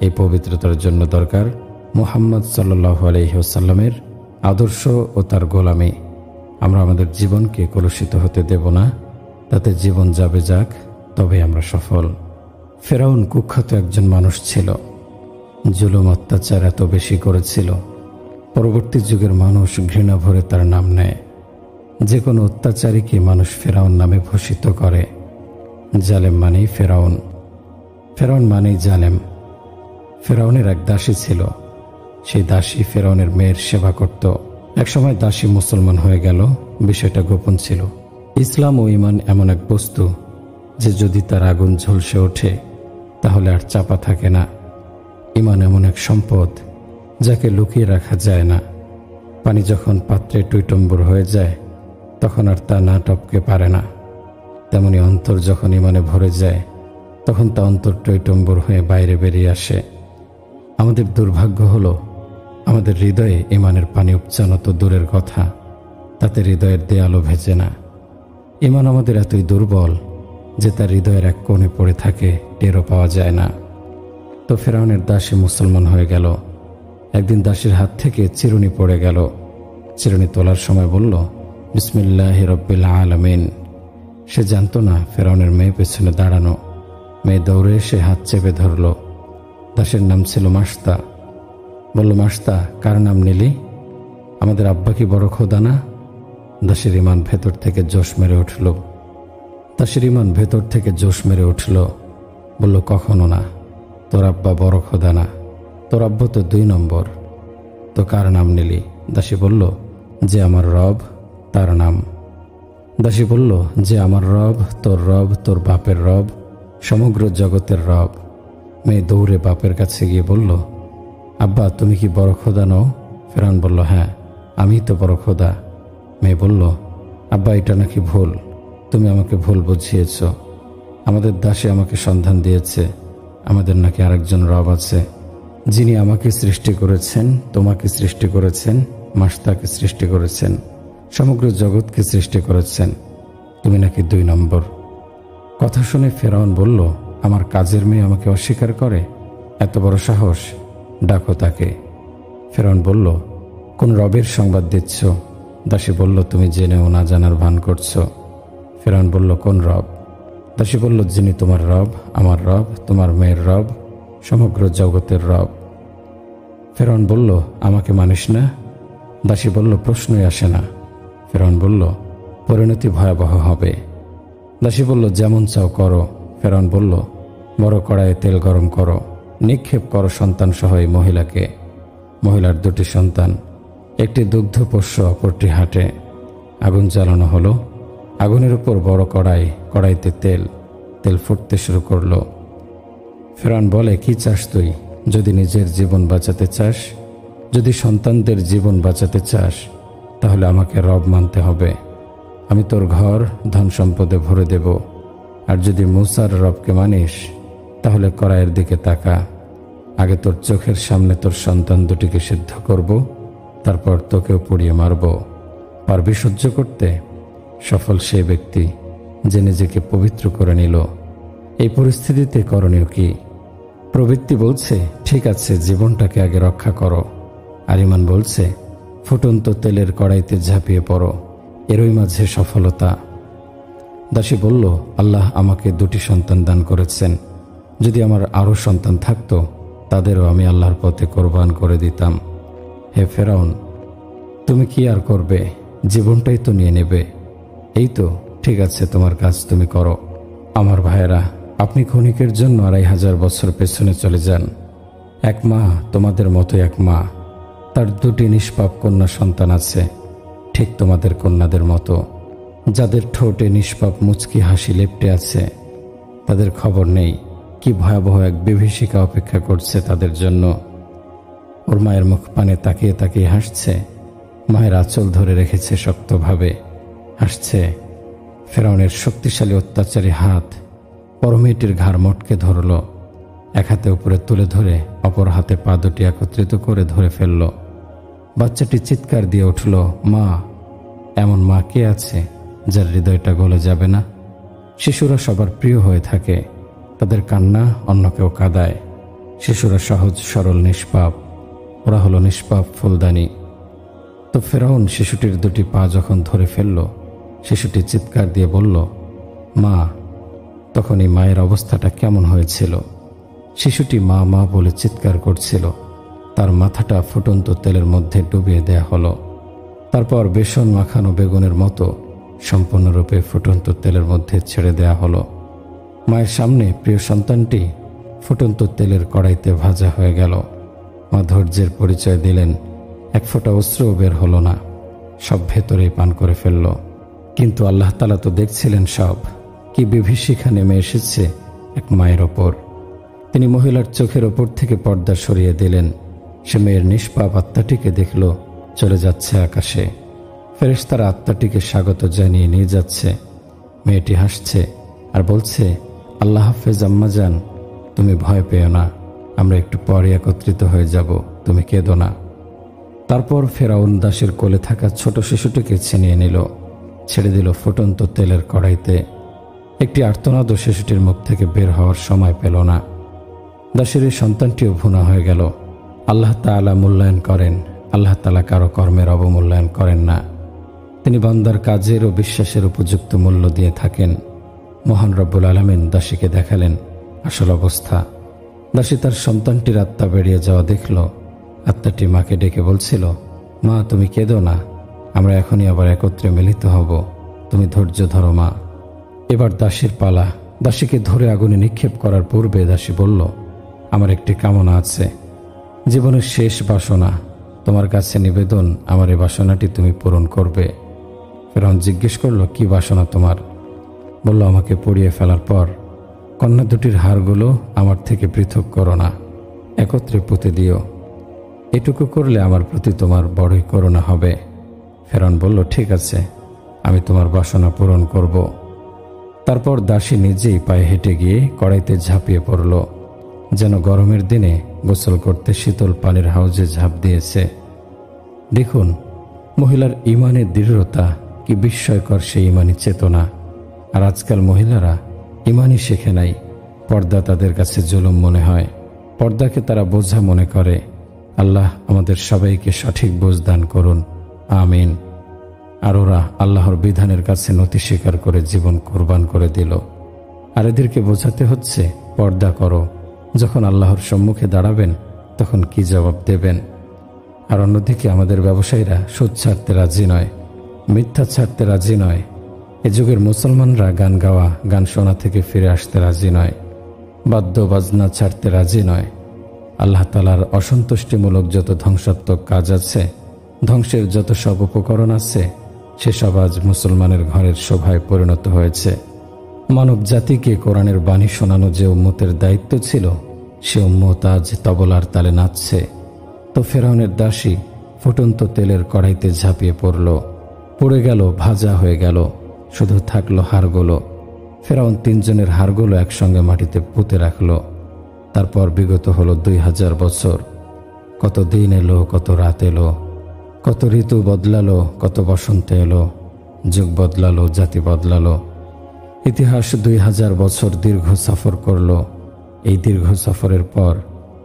এই পবিত্রতার জন্য দরকার মুহাম্মদ সাল্লাল্লাহু আলাইহি ওয়াসাল্লামের আদর্শ ও তার গোলামি। আমরা আমাদের জীবনকে কলুষিত হতে দেব না, তাতে জীবন যাবে যাক, তবে আমরা সফল। ফেরাউন কুখ্যাত একজন মানুষ ছিল। জুলুম অত্যাচার এত বেশি করেছিল, পরবর্তী যুগের মানুষ ঘৃণা ভরে তার নাম নেয়। যে কোনো অত্যাচারীকে মানুষ ফেরাউন নামে ভূষিত করে। জালেম মানেই ফেরাউন, ফেরাউন মানেই জালেম। ফেরাউনের এক দাসী ছিল, সেই দাসী ফেরাউনের মেয়ের সেবা করত। একসময় দাসী মুসলমান হয়ে গেল, বিষয়টা গোপন ছিল। ইসলাম ও ঈমান এমন এক বস্তু যে যদি তার আগুন ঝলসে ওঠে তাহলে আর চাপা থাকে না। ঈমান এমন এক সম্পদ যাকে লুকিয়ে রাখা যায় না। পানি যখন পাত্রে টইটম্বুর হয়ে যায় তখন আর তা না টপকে পারে না, তেমনি অন্তর যখন ঈমানে ভরে যায় তখন তা অন্তর টইটম্বুর হয়ে বাইরে বেরিয়ে আসে। আমাদের দুর্ভাগ্য হলো আমাদের হৃদয়ে ঈমানের পানি উপচানো তো দূরের কথা, তাতে হৃদয়ের দেয়ালও ভেজে না। ঈমান আমাদের এতই দুর্বল যে তার হৃদয়ের এক কোণে পড়ে থাকে, টেরও পাওয়া যায় না। তো ফেরাউনের দাসী মুসলমান হয়ে গেল। একদিন দাসীর হাত থেকে চিরুনি পড়ে গেল। চিরুনি তোলার সময় বলল, বিসমিল্লাহি রব্বিল আলামিন। সে জানত না ফেরাউনের মেয়ে পেছনে দাঁড়ানো। মেয়ে দৌড়ে এসে হাত চেপে ধরল। দাসের নাম ছিল মাশতা। বলল, মাস্তা, কার নাম নিলি? আমাদের আব্বা কি বড় খোদা না? দাসের ইমান ভেতর থেকে জোশ মেরে উঠল। বলল, কখনো না, তোর আব্বা বড় খোদা না, তোর আব্বা তো 2 নম্বর। তো কার নাম নিলি? দাসী বলল, যে আমার রব তার নাম। দাসী বলল, যে আমার রব, তোর বাপের রব, সমগ্র জগতের রব। মেয়ে দৌড়ে বাপের কাছে গিয়ে বলল, আব্বা, তুমি কি বড় খোদা নও? ফেরাউন বলল, হ্যাঁ, আমি তো বড় খোদা। মেয়ে বলল, আব্বা, এটা নাকি ভুল, তুমি আমাকে ভুল বুঝিয়েছ। আমাদের দাসী আমাকে সন্ধান দিয়েছে, আমাদের নাকি আরেকজন রব আছে, যিনি আমাকে সৃষ্টি করেছেন, তোমাকে সৃষ্টি করেছেন, মাস্তাকে সৃষ্টি করেছেন, সমগ্র জগৎকে সৃষ্টি করেছেন। তুমি নাকি 2 নম্বর। কথা শুনে ফেরাউন বলল, আমার কাজের মেয়ে আমাকে অস্বীকার করে? এত বড় সাহস! ডাকো তাকে। ফেরাউন বলল, কোন রবের সংবাদ দিচ্ছ? দাসী বলল, তুমি জেনেও না জানার ভান করছ। ফেরাউন বলল, কোন রব? দাসী বলল, যিনি তোমার রব, আমার রব, তোমার মেয়ের রব, সমগ্র জগতের রব। ফেরাউন বলল, আমাকে মানিস না? দাসী বলল, প্রশ্নই আসে না। ফেরাউন বলল, পরিণতি ভয়াবহ হবে। দাসী বলল, যেমন চাও করো। ফেরাউন বলল, বড় কড়াইয়ে তেল গরম করো, নিক্ষেপ করো সন্তান সহ এই মহিলাকে। মহিলার 2টি সন্তান, একটি দুগ্ধপোষ্য, অপরটি হাটে। আগুন জ্বালানো হলো। আগুনের উপর বড় কড়াইতে তেল ফুটতে শুরু করলো। ফেরাউন বলে, কি চাস তুই? যদি নিজের জীবন বাঁচাতে চাস, যদি সন্তানদের জীবন বাঁচাতে চাস, তাহলে আমাকে রব মানতে হবে। আমি তোর ঘর ধন সম্পদে ভরে দেব। আর যদি মুসার রবকে মানিস, তাহলে কড়াইয়ের দিকে তাকা। আগে তোর চোখের সামনে তোর সন্তান 2টিকে সিদ্ধ করব, তারপর তোকেও পুড়িয়ে মারব। পারবি সহ্য করতে? সফল সে ব্যক্তি যে নিজেকে পবিত্র করে নিল। এই পরিস্থিতিতে করণীয় কি? প্রবৃত্তি বলছে, ঠিক আছে, জীবনটাকে আগে রক্ষা করো। আর ইমান বলছে, ফুটন্ত তেলের কড়াইতে ঝাঁপিয়ে পড়ো। এরই মাঝে সফলতা। দাসী বলল, আল্লাহ আমাকে 2টি সন্তান দান করেছেন। যদি আমার আরও সন্তান থাকতো, তাদেরও আমি আল্লাহর পথে কোরবান করে দিতাম। হে ফেরাউন, তুমি কি আর করবে? জীবনটাই তো নিয়ে নেবে। এই তো, ঠিক আছে, তোমার কাজ তুমি করো। আমার ভাইয়েরা, আপনি ক্ষণিকের জন্য 2500 বছর পেছনে চলে যান। এক মা, তোমাদের মতো এক মা, তার 2টি নিষ্পাপ কন্যা সন্তান আছে, ঠিক তোমাদের কন্যাদের মতো, যাদের ঠোঁটে নিষ্পাপ মুচকি হাসি লেপ্টে আছে। তাদের খবর নেই কি ভয়াবহ এক বিভীষিকা অপেক্ষা করছে তাদের জন্য। ওর মায়ের মুখ পানে তাকিয়ে তাকিয়ে হাসছে। মায়ের আঁচল ধরে রেখেছে শক্তভাবে, হাসছে। ফেরাউনের শক্তিশালী অত্যাচারী হাত বড় মেয়েটির ঘাড় মটকে ধরল। এক হাতে উপরে তুলে ধরে অপর হাতে পা 2টি একত্রিত করে ধরে ফেলল। বাচ্চাটি চিৎকার দিয়ে উঠল, মা! এমন মা কে আছে যার হৃদয়টা গলে যাবে না? শিশুরা সবার প্রিয় হয়ে থাকে, তাদের কান্না অন্য কেউ কাঁদায়। শিশুরা সহজ সরল নিষ্পাপ, ওরা হলো নিষ্পাপ ফুলদানি। তো ফেরাউন শিশুটির 2টি পা যখন ধরে ফেলল, শিশুটি চিৎকার দিয়ে বলল, মা! তখন এই মায়ের অবস্থাটা কেমন হয়েছিল? শিশুটি মা মা বলে চিৎকার করছিল। তার মাথাটা ফুটন্ত তেলের মধ্যে ডুবিয়ে দেয়া হলো। তারপর বেসন মাখানো বেগুনের মতো সম্পূর্ণরূপে ফুটন্ত তেলের মধ্যে ছেড়ে দেয়া হলো। মায়ের সামনে প্রিয় সন্তানটি ফুটন্ত তেলের কড়াইতে ভাজা হয়ে গেল। মা ধৈর্যের পরিচয় দিলেন। এক ফোঁটা অশ্রুও বের হলো না, সব ভেতরেই পান করে ফেলল। কিন্তু আল্লাহ তাআলা তো দেখছিলেন সব। কি বিভীষিকা নেমে এসেছে এক মায়ের ওপর। তিনি মহিলার চোখের ওপর থেকে পর্দা সরিয়ে দিলেন। সে মেয়ের নিষ্পাপ আত্মাটিকে দেখল চলে যাচ্ছে আকাশে। ফেরেশতারা আত্মাটিকে স্বাগত জানিয়ে নিয়ে যাচ্ছে। মেয়েটি হাসছে আর বলছে, আল্লাহ হাফেজ আম্মাজান, তুমি ভয় পেও না, আমরা একটু পরে একত্রিত হয়ে যাব, তুমি কেঁদো না। তারপর ফেরাউন দাসের কোলে থাকা ছোট শিশুটিকে ছিনিয়ে নিল, ছেড়ে দিল ফুটন্ত তেলের কড়াইতে। একটি আর্তনাদ শিশুটির মুখ থেকে বের হওয়ার সময় পেল না। দাসের এই সন্তানটিও ভুনা হয়ে গেল। আল্লাহ তাআলা মূল্যায়ন করেন, আল্লাহ তাআলা কারো কর্মের অবমূল্যায়ন করেন না। তিনি বান্দার কাজের ও বিশ্বাসের উপযুক্ত মূল্য দিয়ে থাকেন। মহান রব্বুল আলামিন দাসীকে দেখালেন আসল অবস্থা। দাসী তার সন্তানটির আত্মা বেরিয়ে যাওয়া দেখল আত্মাটি মাকে ডেকে বলছিল, মা তুমি কেঁদো না, আমরা এখনই আবার একত্রে মিলিত হব, তুমি ধৈর্য ধরো মা। এবার দাসীর পালা। দাসীকে ধরে আগুনে নিক্ষেপ করার পূর্বে দাসী বলল, আমার একটি কামনা আছে, জীবনের শেষ বাসনা, তোমার কাছে নিবেদন, আমার এই বাসনাটি তুমি পূরণ করবে। ফেরাউন জিজ্ঞেস করল, কি বাসনা তোমার? বলল, আমাকে পুড়িয়ে ফেলার পর কন্যা দুটির হাড়গুলো আমার থেকে পৃথক করো না, একত্রে পুঁতে দিও, এটুকু করলে আমার প্রতি তোমার বড়ই করুণা হবে। ফেরাউন বলল, ঠিক আছে, আমি তোমার বাসনা পূরণ করব। তারপর দাসী নিজেই পায়ে হেঁটে গিয়ে কড়াইতে ঝাঁপিয়ে পড়ল, যেন গরমের দিনে গোসল করতে শীতল পানির হাউজে ঝাঁপ দিয়েছে। দেখুন মহিলার ইমানের দৃঢ়তা, কি বিস্ময়কর সেই ইমানি চেতনা। আর আজকাল মহিলারা ইমানই শেখে নাই, পর্দা তাদের কাছে জুলুম মনে হয়, পর্দাকে তারা বোঝা মনে করে। আল্লাহ আমাদের সবাইকে সঠিক বোঝ দান করুন, আমিন। আর ওরা আল্লাহর বিধানের কাছে নতি স্বীকার করে জীবন কোরবান করে দিল। আর এদেরকে বোঝাতে হচ্ছে, পর্দা করো, যখন আল্লাহর সম্মুখে দাঁড়াবেন তখন কি জবাব দেবেন। আর অন্যদিকে আমাদের ব্যবসায়ীরা সুদ ছাড়তে রাজি নয়, মিথ্যা ছাড়তে রাজি নয়। এ যুগের মুসলমানরা গান গাওয়া, গান শোনা থেকে ফিরে আসতে রাজি নয়, বাদ্য বাজনা ছাড়তে রাজি নয়। আল্লাহ তাআলার অসন্তুষ্টিমূলক যত ধ্বংসাত্মক কাজ আছে, ধ্বংসের যত সব উপকরণ আছে, সেসব আজ মুসলমানের ঘরের শোভায় পরিণত হয়েছে। মানব জাতিকে কোরআনের বাণী শোনানো যে উম্মতের দায়িত্ব ছিল, সে উম্মত আজ তবলার তালে নাচছে। তো ফেরাউনের দাসী ফুটন্ত তেলের কড়াইতে ঝাঁপিয়ে পড়ল, পড়ে গেল, ভাজা হয়ে গেল, শুধু থাকলো হাড়গুলো। ফেরাউন তিনজনের হাড়গুলো একসঙ্গে মাটিতে পুঁতে রাখল। তারপর বিগত হলো 2000 বছর। কত দিন এলো, কত রাত এলো, কত ঋতু বদলালো, কত বসন্ত এলো, যুগ বদলালো, জাতি বদলালো। ইতিহাস 2000 বছর দীর্ঘ সফর করল। এই দীর্ঘ সফরের পর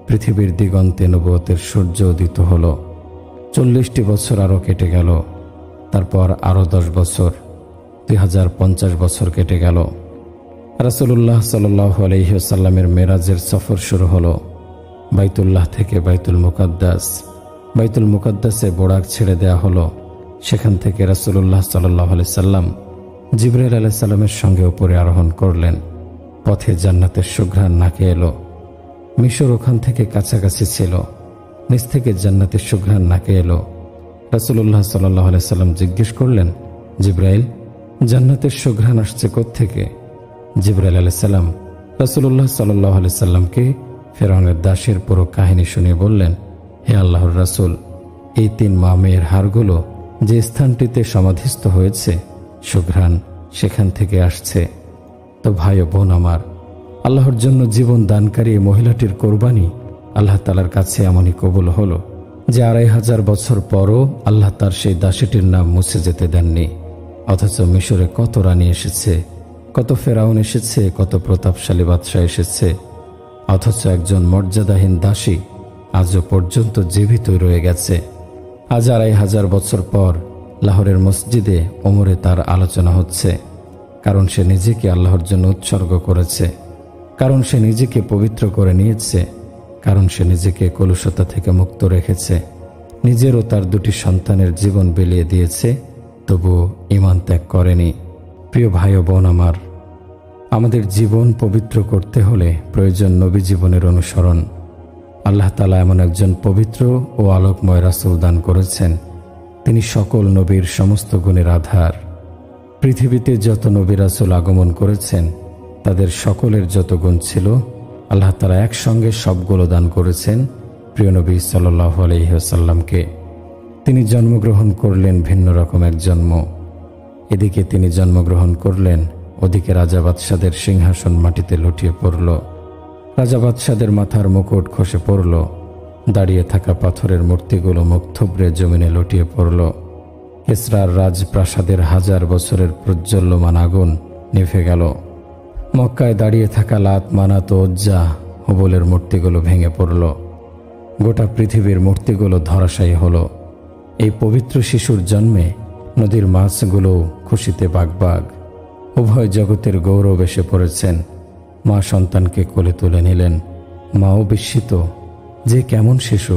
পৃথিবীর দিগন্তে নবুয়তের সূর্য উদিত হলো। 40টি বছর আরও কেটে গেল। তারপর আরও 10 বছর, 2050 বছর কেটে গেল। রাসূলুল্লাহ সাল্লাল্লাহু আলাইহি ওয়াসাল্লামের মেরাজের সফর শুরু হলো। বাইতুল্লাহ থেকে বাইতুল মুকাদ্দাস, বাইতুল মুকাদ্দাসে বোরাক ছেড়ে দেয়া হলো। সেখান থেকে রাসূলুল্লাহ সাল্লাল্লাহু আলাইহি সাল্লাম জিবরাইল আলাইহিস সালামের সঙ্গে উপরে আরোহণ করলেন। পথে জান্নাতের সুঘ্রাণ নাকে এলো। মিশর ওখান থেকে কাছাকাছি ছিল, নিচ থেকে জান্নাতের সুঘ্রাণ নাকে এলো। রাসূলুল্লাহ সাল্লাল্লাহু আলাইহি সাল্লাম জিজ্ঞেস করলেন, জিবরাইল, জান্নাতের সুঘ্রাণ আসছে কোত্থেকে? জিবরাইল আলাইহিস সালাম রাসূলুল্লাহ সাল্লাল্লাহু আলাইহি সাল্লামকে ফেরাউনের দাসের পুরো কাহিনী শুনিয়ে বললেন, হে আল্লাহর রাসূল, এই 3 মা মেয়ের হাড়গুলো যে স্থানটিতে সমাধিস্থ হয়েছে, সুঘ্রাণ সেখান থেকে আসছে। তো ভাই ও বোন আমার, আল্লাহর জন্য জীবন দানকারী এই মহিলাটির কোরবানি আল্লাহ তাআলার কাছে এমনই কবুল হলো যে 2500 বছর পরও আল্লাহ তার সেই দাসীটির নাম মুছে যেতে দেননি। অথচ মিশরে কত রানী এসেছে, কত ফেরাউন এসেছে, কত প্রতাপশালী বাদশাহ এসেছে, অথচ একজন মর্যাদাহীন দাসী আজও পর্যন্ত জীবিতই রয়ে গেছে। 2500 বছর পর লাহোরের মসজিদে ওমরে তার আলোচনা হচ্ছে। কারণ সে নিজেকে আল্লাহর জন্য উৎসর্গ করেছে, কারণ সে নিজেকে পবিত্র করে নিয়েছে, কারণ সে নিজেকে কলুষতা থেকে মুক্ত রেখেছে, নিজেরও তার 2টি সন্তানের জীবন বিলিয়ে দিয়েছে, তবুও ঈমান ত্যাগ করেনি। প্রিয় ভাই ও বোন আমার, আমাদের জীবন পবিত্র করতে হলে প্রয়োজন নবী জীবনের অনুসরণ। আল্লাহ তাআলা এমন একজন পবিত্র ও আলোকময় রাসূল দান করেছেন, তিনি সকল নবীর সমস্ত গুণের আধার। পৃথিবীতে যত নবী রাসূল আগমন করেছেন, তাদের সকলের যত গুণ ছিল, আল্লাহ তাআলা একসঙ্গে সবগুলো দান করেছেন প্রিয় নবী সাল্লাল্লাহু আলাইহি ওয়াসাল্লামকে। তিনি জন্মগ্রহণ করলেন ভিন্ন রকম এক জন্ম। এদিকে তিনি জন্মগ্রহণ করলেন, ওদিকে রাজা বাদশাদের সিংহাসন মাটিতে লুটিয়ে পড়ল। রাজা বাদশাদের মাথার মুকুট খসে পড়ল। দাঁড়িয়ে থাকা পাথরের মূর্তিগুলো মুখ থুবড়ে জমিনে লুটিয়ে পড়ল। কিসরার রাজপ্রাসাদের 1000 বছরের প্রজ্বল্যমান আগুন নিভে গেল। মক্কায় দাঁড়িয়ে থাকা লাত, মানাত ও উজ্জা, হুবলের মূর্তিগুলো ভেঙে পড়ল। গোটা পৃথিবীর মূর্তিগুলো ধরাশায়ী হল। এই পবিত্র শিশুর জন্মে নদীর মাছগুলো খুশিতে বাগবাগ। উভয় জগতের গৌরব এসে পড়েছেন। মা সন্তানকে কোলে তুলে নিলেন। মাও বিস্মিত যে কেমন শিশু,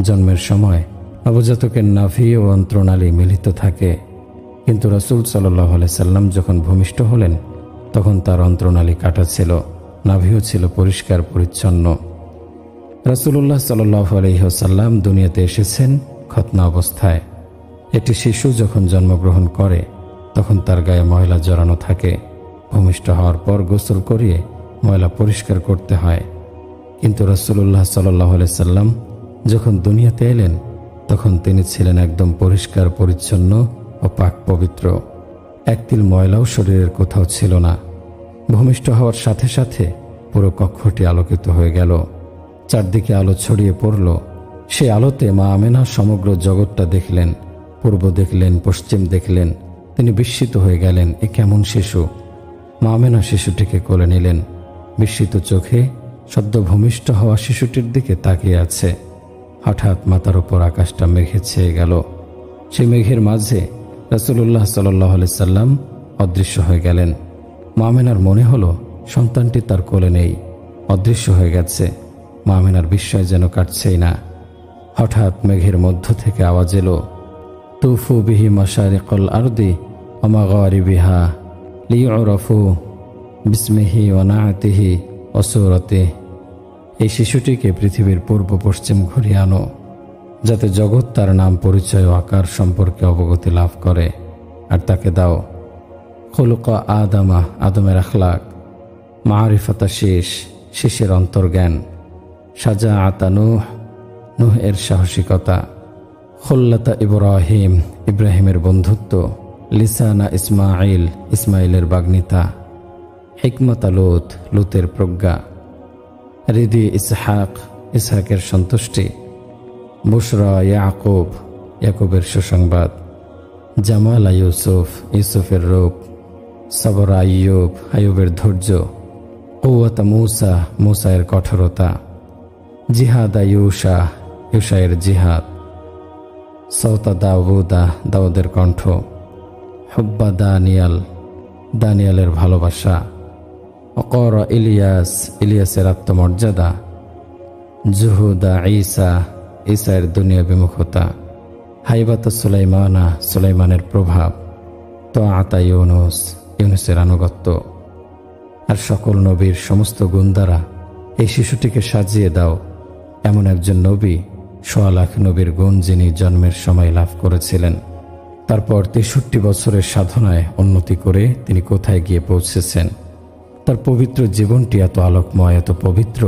জন্মের সময় নবজাতকের নাভি ও অন্ত্রনালী মিলিত থাকে, কিন্তু রাসূল সাল্লাল্লাহু আলাইহি সাল্লাম যখন ভূমিষ্ঠ হলেন তখন তার অন্ত্রনালী কাটা ছিল, নাভিও ছিল পরিষ্কার পরিচ্ছন্ন। রাসূলুল্লাহ সাল্লাল্লাহু আলাইহি ওয়াসাল্লাম দুনিয়াতে এসেছেন খতনা অবস্থায়। একটি শিশু যখন জন্মগ্রহণ করে তখন তার গায়ে ময়লা জড়ানো থাকে। ভূমিষ্ঠ হওয়ার পর গোসল করিয়ে ময়লা পরিষ্কার করতে হয়। কিন্তু রাসূলুল্লাহ সাল্লাল্লাহু আলাইহি সাল্লাম যখন দুনিয়াতে এলেন তখন তিনি ছিলেন একদম পরিষ্কার পরিচ্ছন্ন ও পাক পবিত্র। একতিল ময়লাও শরীরের কোথাও ছিল না। ভূমিষ্ঠ হওয়ার সাথে সাথে পুরো কক্ষটি আলোকিত হয়ে গেল, চারদিকে আলো ছড়িয়ে পড়ল। সে আলোতে মা আমেনা সমগ্র জগৎটা দেখলেন, পূর্ব দেখলেন, পশ্চিম দেখলেন। তিনি বিস্মিত হয়ে গেলেন, এ কেমন শিশু? মা আমেনা শিশুটিকে কোলে নিলেন, বিস্মিত চোখে সদ্য ভূমিষ্ঠ হওয়া শিশুটির দিকে তাকিয়ে আছে। হঠাৎ মাথার উপর আকাশটা মেঘে ছেয়ে গেল। সেই মেঘের মাঝে রাসূলুল্লাহ সাল্লাল্লাহু আলাইহি সাল্লাম অদৃশ্য হয়ে গেলেন। মা আমেনার মনে হলো সন্তানটি তার কোলে নেই, অদৃশ্য হয়ে গেছে। মা আমেনার বিস্ময় যেন কাটছেই না। হঠাৎ মেঘের মধ্য থেকে আওয়াজ এলো, তুফু বিহি মাশারিকাল আরদি ওয়া মাগারিবিহা লিইউরাফু বিসমিহি ওয়া নাআতিহি ওয়া সূরাতিহি। এই শিশুটিকে পৃথিবীর পূর্ব পশ্চিম ঘুরিয়ে আনো, যাতে জগৎ তার নাম, পরিচয় ও আকার সম্পর্কে অবগতি লাভ করে। আর তাকে দাও খুলুকা আদামা, আদমের আখলাক, মারিফাতা শীষ, শীষের অন্তর্জ্ঞান, শাজাআতা নূহ, নূহ এর সাহসিকতা, খুল্লাতা ইব্রাহিম, ইব্রাহিমের বন্ধুত্ব, লিসানা ইসমাইল, ইসমাইলের বাগ্মিতা, হিকমতা লুত, লুতের প্রজ্ঞা, হৃদি ইসহাক, ইসহাকের সন্তুষ্টি, বুশরা ইয়াকুব, ইয়াকুবের সুসংবাদ, জামালা ইউসুফ, ইউসুফের রূপ, সবরা আইয়ুব, আইয়ুবের ধৈর্য, কুওয়াতা মূসা, মূসায়ের কঠোরতা, জিহাদা ইউশা, ইউশায়ের জিহাদ, সওতা দাউদা, দাউদের কণ্ঠ, হুব্বা দানিয়াল, দানিয়ালের ভালোবাসা, ওকরা ইলিয়াস, ইলিয়াসের আত্মমর্যাদা, জুহুদা ঈসা, ঈসায়ের দুনিয়া বিমুখতা, হাইবাতা সুলাইমানা, সুলাইমানের প্রভাব, তাআতা ইউনুস, ইউনুসের আনুগত্য। আর সকল নবীর সমস্ত গুণ দ্বারা এই শিশুটিকে সাজিয়ে দাও এমন একজন নবী, ১০০ লাখ নবীর গুণ যিনি জন্মের সময় লাভ করেছিলেন। তারপর ৬৩ বছরের সাধনায় উন্নতি করে তিনি কোথায় গিয়ে পৌঁছেছেন। তার পবিত্র জীবনটি এত আলোকময়, এত পবিত্র।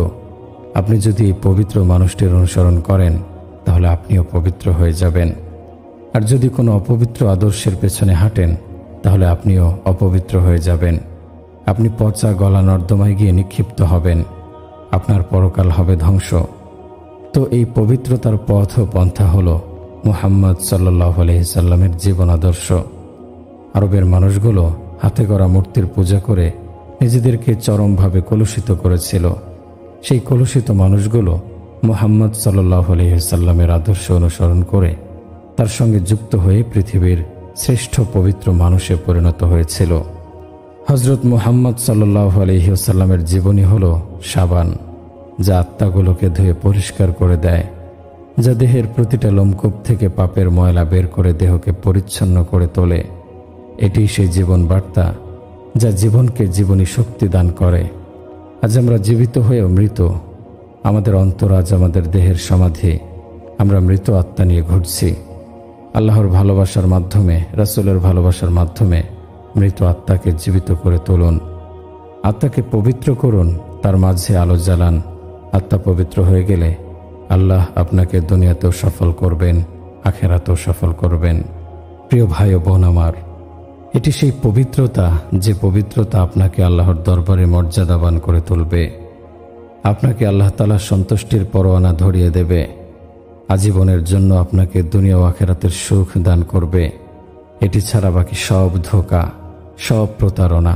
আপনি যদি এই পবিত্র মানুষটির অনুসরণ করেন তাহলে আপনিও পবিত্র হয়ে যাবেন। আর যদি কোনো অপবিত্র আদর্শের পেছনে হাঁটেন তাহলে আপনিও অপবিত্র হয়ে যাবেন। আপনি পচা গলা নর্দমায় গিয়ে নিক্ষিপ্ত হবেন, আপনার পরকাল হবে ধ্বংস। তো এই পবিত্রতার পথ ও পন্থা হল মুহাম্মদ সাল্লাল্লাহু আলাইহি সাল্লামের জীবন আদর্শ। আরবের মানুষগুলো হাতে গড়া মূর্তির পূজা করে নিজেদেরকে চরমভাবে কলুষিত করেছিল। সেই কলুষিত মানুষগুলো মুহাম্মদ সাল্লাল্লাহু আলাইহি সাল্লামের আদর্শ অনুসরণ করে তার সঙ্গে যুক্ত হয়ে পৃথিবীর শ্রেষ্ঠ পবিত্র মানুষে পরিণত হয়েছিল। হযরত মুহাম্মদ সাল্লাল্লাহু আলাইহি সাল্লামের জীবনী হল সাবান, যা আত্মাগুলোকে ধুয়ে পরিষ্কার করে দেয়, যা দেহের প্রতিটা লোমকূপ থেকে পাপের ময়লা বের করে দেহকে পরিচ্ছন্ন করে তোলে। এটি সেই জীবন বার্তা যা জীবনকে জীবনী শক্তি দান করে। আজ আমরা জীবিত হয়েও মৃত। আমাদের অন্তর আজ আমাদের দেহের সমাধি। আমরা মৃত আত্মা নিয়ে ঘুরছি। আল্লাহর ভালোবাসার মাধ্যমে, রাসূলের ভালোবাসার মাধ্যমে মৃত আত্মাকে জীবিত করে তুলুন। আত্মাকে পবিত্র করুন, তার মাঝে আলো জ্বালান। আত্মা পবিত্র হয়ে গেলে আল্লাহ আপনাকে দুনিয়াতেও সফল করবেন, আখেরাতেও সফল করবেন। প্রিয় ভাই ও বোন আমার, এটি সেই পবিত্রতা যে পবিত্রতা আপনাকে আল্লাহর দরবারে মর্যাদাবান করে তুলবে, আপনাকে আল্লাহ তাআলার সন্তুষ্টির পরোয়ানা ধরিয়ে দেবে, আজীবনের জন্য আপনাকে দুনিয়া ও আখেরাতের সুখ দান করবে। এটি ছাড়া বাকি সব ধোঁকা, সব প্রতারণা।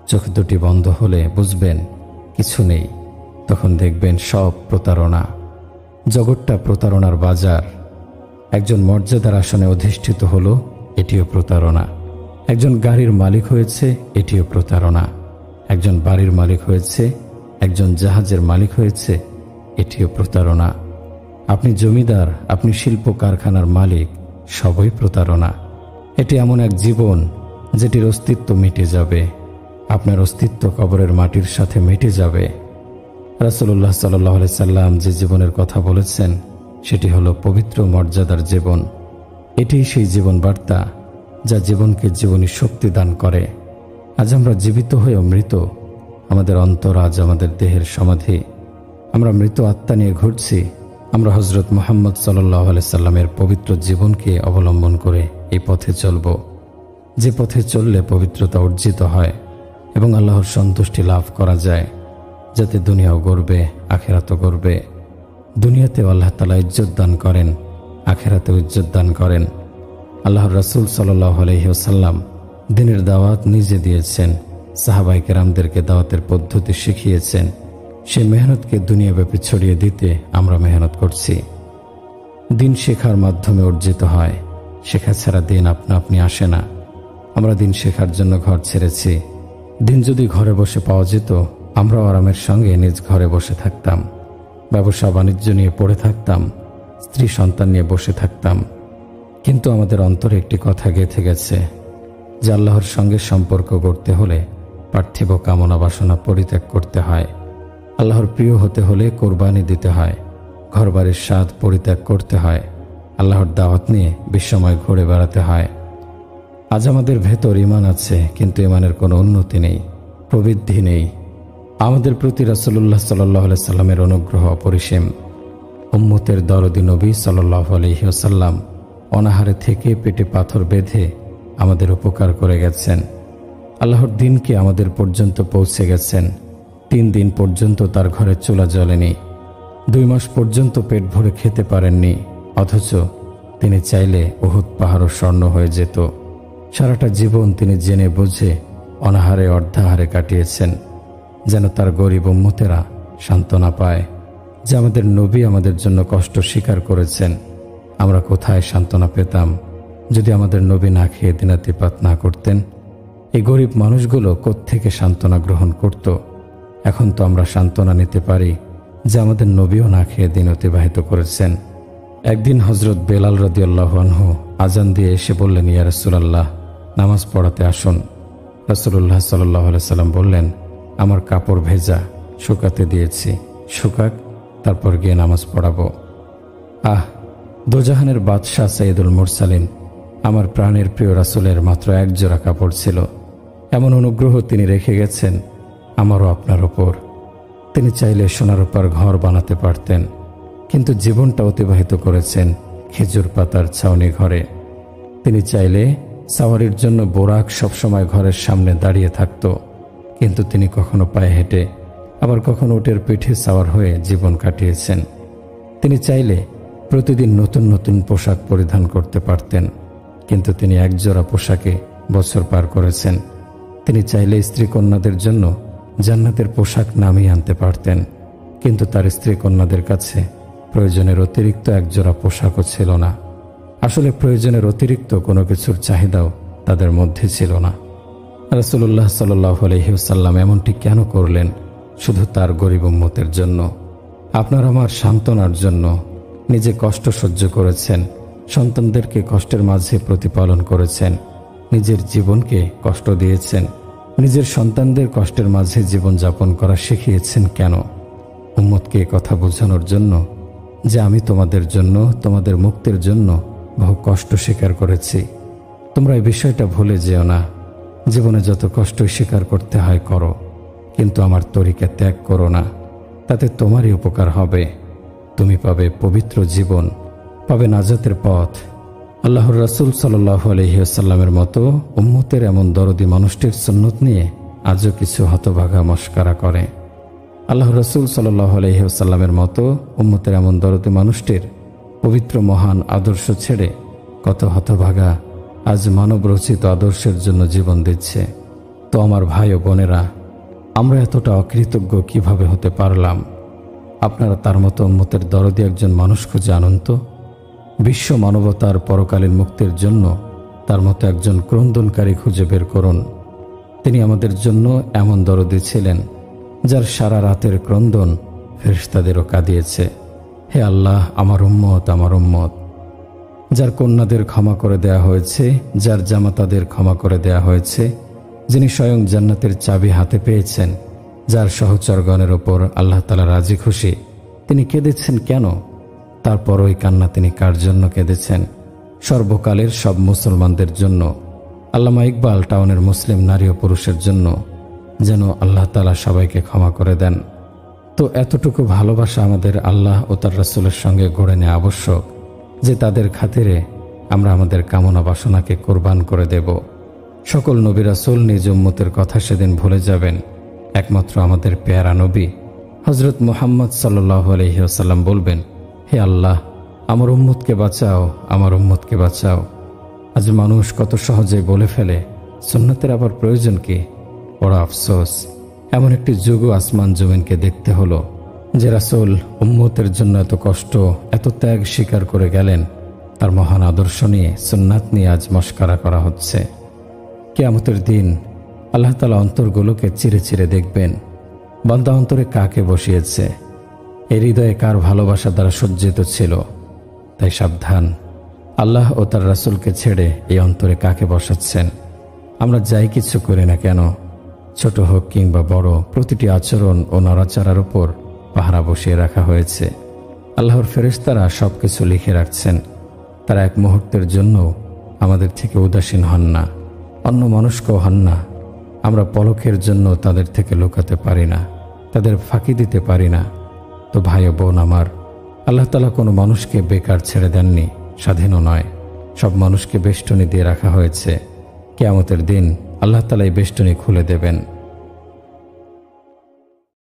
চোখ দুটি বন্ধ হলে বুঝবেন কিছু নেই, তখন দেখবেন সব প্রতারণা। জগৎটা প্রতারণার বাজার। একজন মর্যাদার আসনে অধিষ্ঠিত হলো, এটিও প্রতারণা। একজন গাড়ির মালিক হয়েছে, এটিও প্রতারণা। একজন বাড়ির মালিক হয়েছে, একজন জাহাজের মালিক হয়েছে, এটিও প্রতারণা। আপনি জমিদার, আপনি শিল্প কারখানার মালিক, সবই প্রতারণা। এটি এমন এক জীবন যেটির অস্তিত্ব মিটে যাবে। আপনার অস্তিত্ব কবরের মাটির সাথে মিটে যাবে। রাসূলুল্লাহ সাল্লাল্লাহু আলাইহি সাল্লাম যে জীবনের কথা বলেছেন সেটি হলো পবিত্র মর্যাদার জীবন। এটিই সেই জীবন বার্তা যা জীবনকে জীবনী শক্তি দান করে। আজ আমরা জীবিত হয়েও মৃত। আমাদের অন্তর আজ আমাদের দেহের সমাধি। আমরা মৃত আত্মা নিয়ে ঘুরছি। আমরা হযরত মুহাম্মদ সাল্লাল্লাহু আলাইহি সাল্লামের পবিত্র জীবনকে অবলম্বন করে এই পথে চলব, যে পথে চললে পবিত্রতা অর্জিত হয় এবং আল্লাহর সন্তুষ্টি লাভ করা যায়, যাতে দুনিয়াও গড়বে, আখিরাতও গড়বে। দুনিয়াতেও আল্লাহ তাআলা ইজ্জত দান করেন, আখিরাতেও ইজ্জত দান করেন। আল্লাহর রাসূল সাল্লাল্লাহু আলাইহি ওয়াসাল্লাম দ্বীনের দাওয়াত নিজে দিয়েছেন, সাহাবায়ে কেরামদেরকে দাওয়াতের পদ্ধতি শিখিয়েছেন। সেই মেহনতকে দুনিয়াব্যাপী ছড়িয়ে দিতে আমরা মেহনত করছি। দিন শেখার মাধ্যমে অর্জিত হয়, শেখা ছাড়া দিন আপনা আপনি আসে না। আমরা দিন শেখার জন্য ঘর ছেড়েছি। দিন যদি ঘরে বসে পাওয়া যেত, আমরাও আরামের সঙ্গে নিজ ঘরে বসে থাকতাম, ব্যবসা বাণিজ্য নিয়ে পড়ে থাকতাম, স্ত্রী সন্তান নিয়ে বসে থাকতাম। কিন্তু আমাদের অন্তরে একটি কথা গেঁথে গেছে যে আল্লাহর সঙ্গে সম্পর্ক গড়তে হলে পার্থিব কামনা বাসনা পরিত্যাগ করতে হয়। আল্লাহর প্রিয় হতে হলে কোরবানি দিতে হয়, ঘরবাড়ির স্বাদ পরিত্যাগ করতে হয়, আল্লাহর দাওয়াত নিয়ে বিশ্বময় ঘুরে বেড়াতে হয়। আজ আমাদের ভেতর ঈমান আছে, কিন্তু ঈমানের কোনো উন্নতি নেই, প্রবৃদ্ধি নেই। আমাদের প্রতি রাসূলুল্লাহ সাল্লাল্লাহু আলাইহি সাল্লামের অনুগ্রহ অপরিসীম। উম্মতের দরদি নবী সাল্লাল্লাহু আলাইহি ওয়াসাল্লাম অনাহারে থেকে পেটে পাথর বেঁধে আমাদের উপকার করে গেছেন। আল্লাহর দিনকে আমাদের পর্যন্ত পৌঁছে গেছেন। 3 দিন পর্যন্ত তার ঘরে চুলা জ্বলেনি, 2 মাস পর্যন্ত পেট ভরে খেতে পারেননি, অথচ তিনি চাইলে উহুদ পাহাড়ও স্বর্ণ হয়ে যেত। সারাটা জীবন তিনি জেনে বুঝে অনাহারে অর্ধাহারে কাটিয়েছেন, যেন তার গরিব উম্মতেরা সান্ত্বনা পায় যে আমাদের নবী আমাদের জন্য কষ্ট স্বীকার করেছেন। আমরা কোথায় সান্ত্বনা পেতাম যদি আমাদের নবী না খেয়ে দিনাতিপাত না করতেন? এই গরিব মানুষগুলো কোত্থেকে সান্ত্বনা গ্রহণ করত? এখন তো আমরা সান্ত্বনা নিতে পারি যে আমাদের নবীও না খেয়ে দিন অতিবাহিত করেছেন। একদিন হযরত বেলাল রাদিয়াল্লাহু আনহু আজান দিয়ে এসে বললেন, ইয়া রাসূলুল্লাহ, নামাজ পড়াতে আসুন। রাসূলুল্লাহ সাল্লাল্লাহু আলাইহি সাল্লাম বললেন, আমার কাপড় ভেজা, শুকাতে দিয়েছি, শুকাক, তারপর গিয়ে নামাজ পড়াবো। দোজাহানের বাদশাহ সাইয়্যিদুল মুরসালিন আমার প্রাণের প্রিয় রাসূলের মাত্র 1 জোড়া কাপড় ছিল। এমন অনুগ্রহ তিনি রেখে গেছেন আমারও আপনার ওপর। তিনি চাইলে সোনার উপর ঘর বানাতে পারতেন, কিন্তু জীবনটা অতিবাহিত করেছেন খেজুর পাতার ছাউনি ঘরে। তিনি চাইলে সাওয়ারির জন্য বোরাক সবসময় ঘরের সামনে দাঁড়িয়ে থাকত, কিন্তু তিনি কখনো পায়ে হেঁটে, আবার কখনো উটের পিঠে সাওয়ার হয়ে জীবন কাটিয়েছেন। তিনি চাইলে প্রতিদিন নতুন নতুন পোশাক পরিধান করতে পারতেন, কিন্তু তিনি 1 জোড়া পোশাকে বছর পার করেছেন। তিনি চাইলে স্ত্রী কন্যাদের জন্য জান্নাতের পোশাক নামিয়ে আনতে পারতেন, কিন্তু তার স্ত্রী কন্যাদের কাছে প্রয়োজনের অতিরিক্ত 1 জোড়া পোশাকও ছিল না। আসলে প্রয়োজনের অতিরিক্ত কোনো কিছুর চাহিদাও তাদের মধ্যে ছিল না। রাসূলুল্লাহ সাল্লাল্লাহু আলাইহি ওয়াসাল্লাম এমনটি কেন করলেন? শুধু তার গরিব উম্মতের জন্য, আপনার আমার সান্ত্বনার জন্য। নিজে কষ্ট সহ্য করেছেন, সন্তানদেরকে কষ্টের মাঝে প্রতিপালন করেছেন, নিজের জীবনকে কষ্ট দিয়েছেন, নিজের সন্তানদের কষ্টের মাঝে জীবন যাপন করা শিখিয়েছেন। কেন? উম্মতকে কথা বোঝানোর জন্য যে আমি তোমাদের জন্য, তোমাদের মুক্তির জন্য বহু কষ্ট স্বীকার করেছি। তোমরা এই বিষয়টা ভুলে যেও না। জীবনে যত কষ্টই স্বীকার করতে হয় করো, কিন্তু আমার তরিকা ত্যাগ করো না, তাতে তোমারই উপকার হবে। তুমি পাবে পবিত্র জীবন, পাবে নাজাতের পথ। আল্লাহর রাসূল সাল্লাল্লাহু আলাইহি ওয়াসাল্লামের মতো উম্মতের এমন দরদি মানুষটির সুন্নত নিয়ে আজও কিছু হতভাগা মস্করা করে। আল্লাহর রাসূল সাল্লাল্লাহু আলাইহি ওয়াসাল্লামের মতো উম্মতের এমন দরদি মানুষটির পবিত্র মহান আদর্শ ছেড়ে কত হতভাগা আজ মানব রচিত আদর্শের জন্য জীবন দিচ্ছে। তো আমার ভাই ও বোনেরা, আমরা এতটা অকৃতজ্ঞ কিভাবে হতে পারলাম? আপনারা তার মতো উম্মতের দরদি একজন মানুষ খুঁজে আনুন তো। বিশ্ব মানবতার পরকালীন মুক্তির জন্য তার মতো একজন ক্রন্দনকারী খুঁজে বের করুন। তিনি আমাদের জন্য এমন দরদি ছিলেন যার সারা রাতের ক্রন্দন ফেরেশতাদেরও কাঁদিয়েছে। হে আল্লাহ, আমার উম্মত, আমার উম্মত। যার কন্যাদের ক্ষমা করে দেয়া হয়েছে, যার জামাতাদের ক্ষমা করে দেয়া হয়েছে, যিনি স্বয়ং জান্নাতের চাবি হাতে পেয়েছেন, যার সহচরগণের ওপর আল্লাহ তাআলা রাজি খুশি, তিনি কেঁদেছেন কেন? তারপর ওই কান্না তিনি কার জন্য কেঁদেছেন? সর্বকালের সব মুসলমানদের জন্য, আল্লামা ইকবাল টাউনের মুসলিম নারী ও পুরুষের জন্য, যেন আল্লাহ তাআলা সবাইকে ক্ষমা করে দেন। তো এতটুকু ভালোবাসা আমাদের আল্লাহ ও তার রাসূলের সঙ্গে গড়ে নেওয়া আবশ্যক যে তাদের খাতিরে আমরা আমাদের কামনা বাসনাকে কোরবান করে দেব। সকল নবী রাসূল নিজ উম্মতের কথা সেদিন ভুলে যাবেন, একমাত্র আমাদের পেয়ারা নবী হযরত মুহাম্মদ সাল্লাল্লাহু আলাইহি ওয়াসাল্লাম বলবেন, হে আল্লাহ, আমার উম্মতকে বাঁচাও, আমার উম্মতকে বাঁচাও। আজ মানুষ কত সহজে বলে ফেলে, সুন্নতের আবার প্রয়োজন কি? বড় আফসোস, এমন একটি যুগ আসমান জমিনকে দেখতে হলো যে রাসূল উম্মতের জন্য এত কষ্ট, এত ত্যাগ স্বীকার করে গেলেন, তার মহান আদর্শ নিয়ে, সুন্নাত নিয়ে আজ মশকরা করা হচ্ছে। কিয়ামতের দিন আল্লাহ তাআলা অন্তরগুলোকে চিরে চিরে দেখবেন, বান্দা অন্তরে কাকে বসিয়েছে, এই হৃদয়ে কার ভালোবাসা দ্বারা সজ্জিত ছিল। তাই সাবধান, আল্লাহ ও তার রাসূলকে ছেড়ে এই অন্তরে কাকে বসাচ্ছেন। আমরা যাই কিছু করি না কেন, ছোট হোক কিংবা বড়, প্রতিটি আচরণ ও নড়াচড়ার উপর পাহারা বসিয়ে রাখা হয়েছে। আল্লাহর ফেরেশতারা সবকিছু লিখে রাখছেন। তারা এক মুহূর্তের জন্য আমাদের থেকে উদাসীন হন না, অন্য মনস্কও হন না। আমরা পলকের জন্য তাদের থেকে লুকাতে পারি না, তাদের ফাঁকি দিতে পারি না। তো ভাই ও বোন আমার, আল্লাহ তাআলা কোনো মানুষকে বেকার ছেড়ে দেননি, স্বাধীনও নয়। সব মানুষকে বেষ্টনী দিয়ে রাখা হয়েছে। কিয়ামতের দিন আল্লাহ তাআলা এই বেষ্টনী খুলে দেবেন।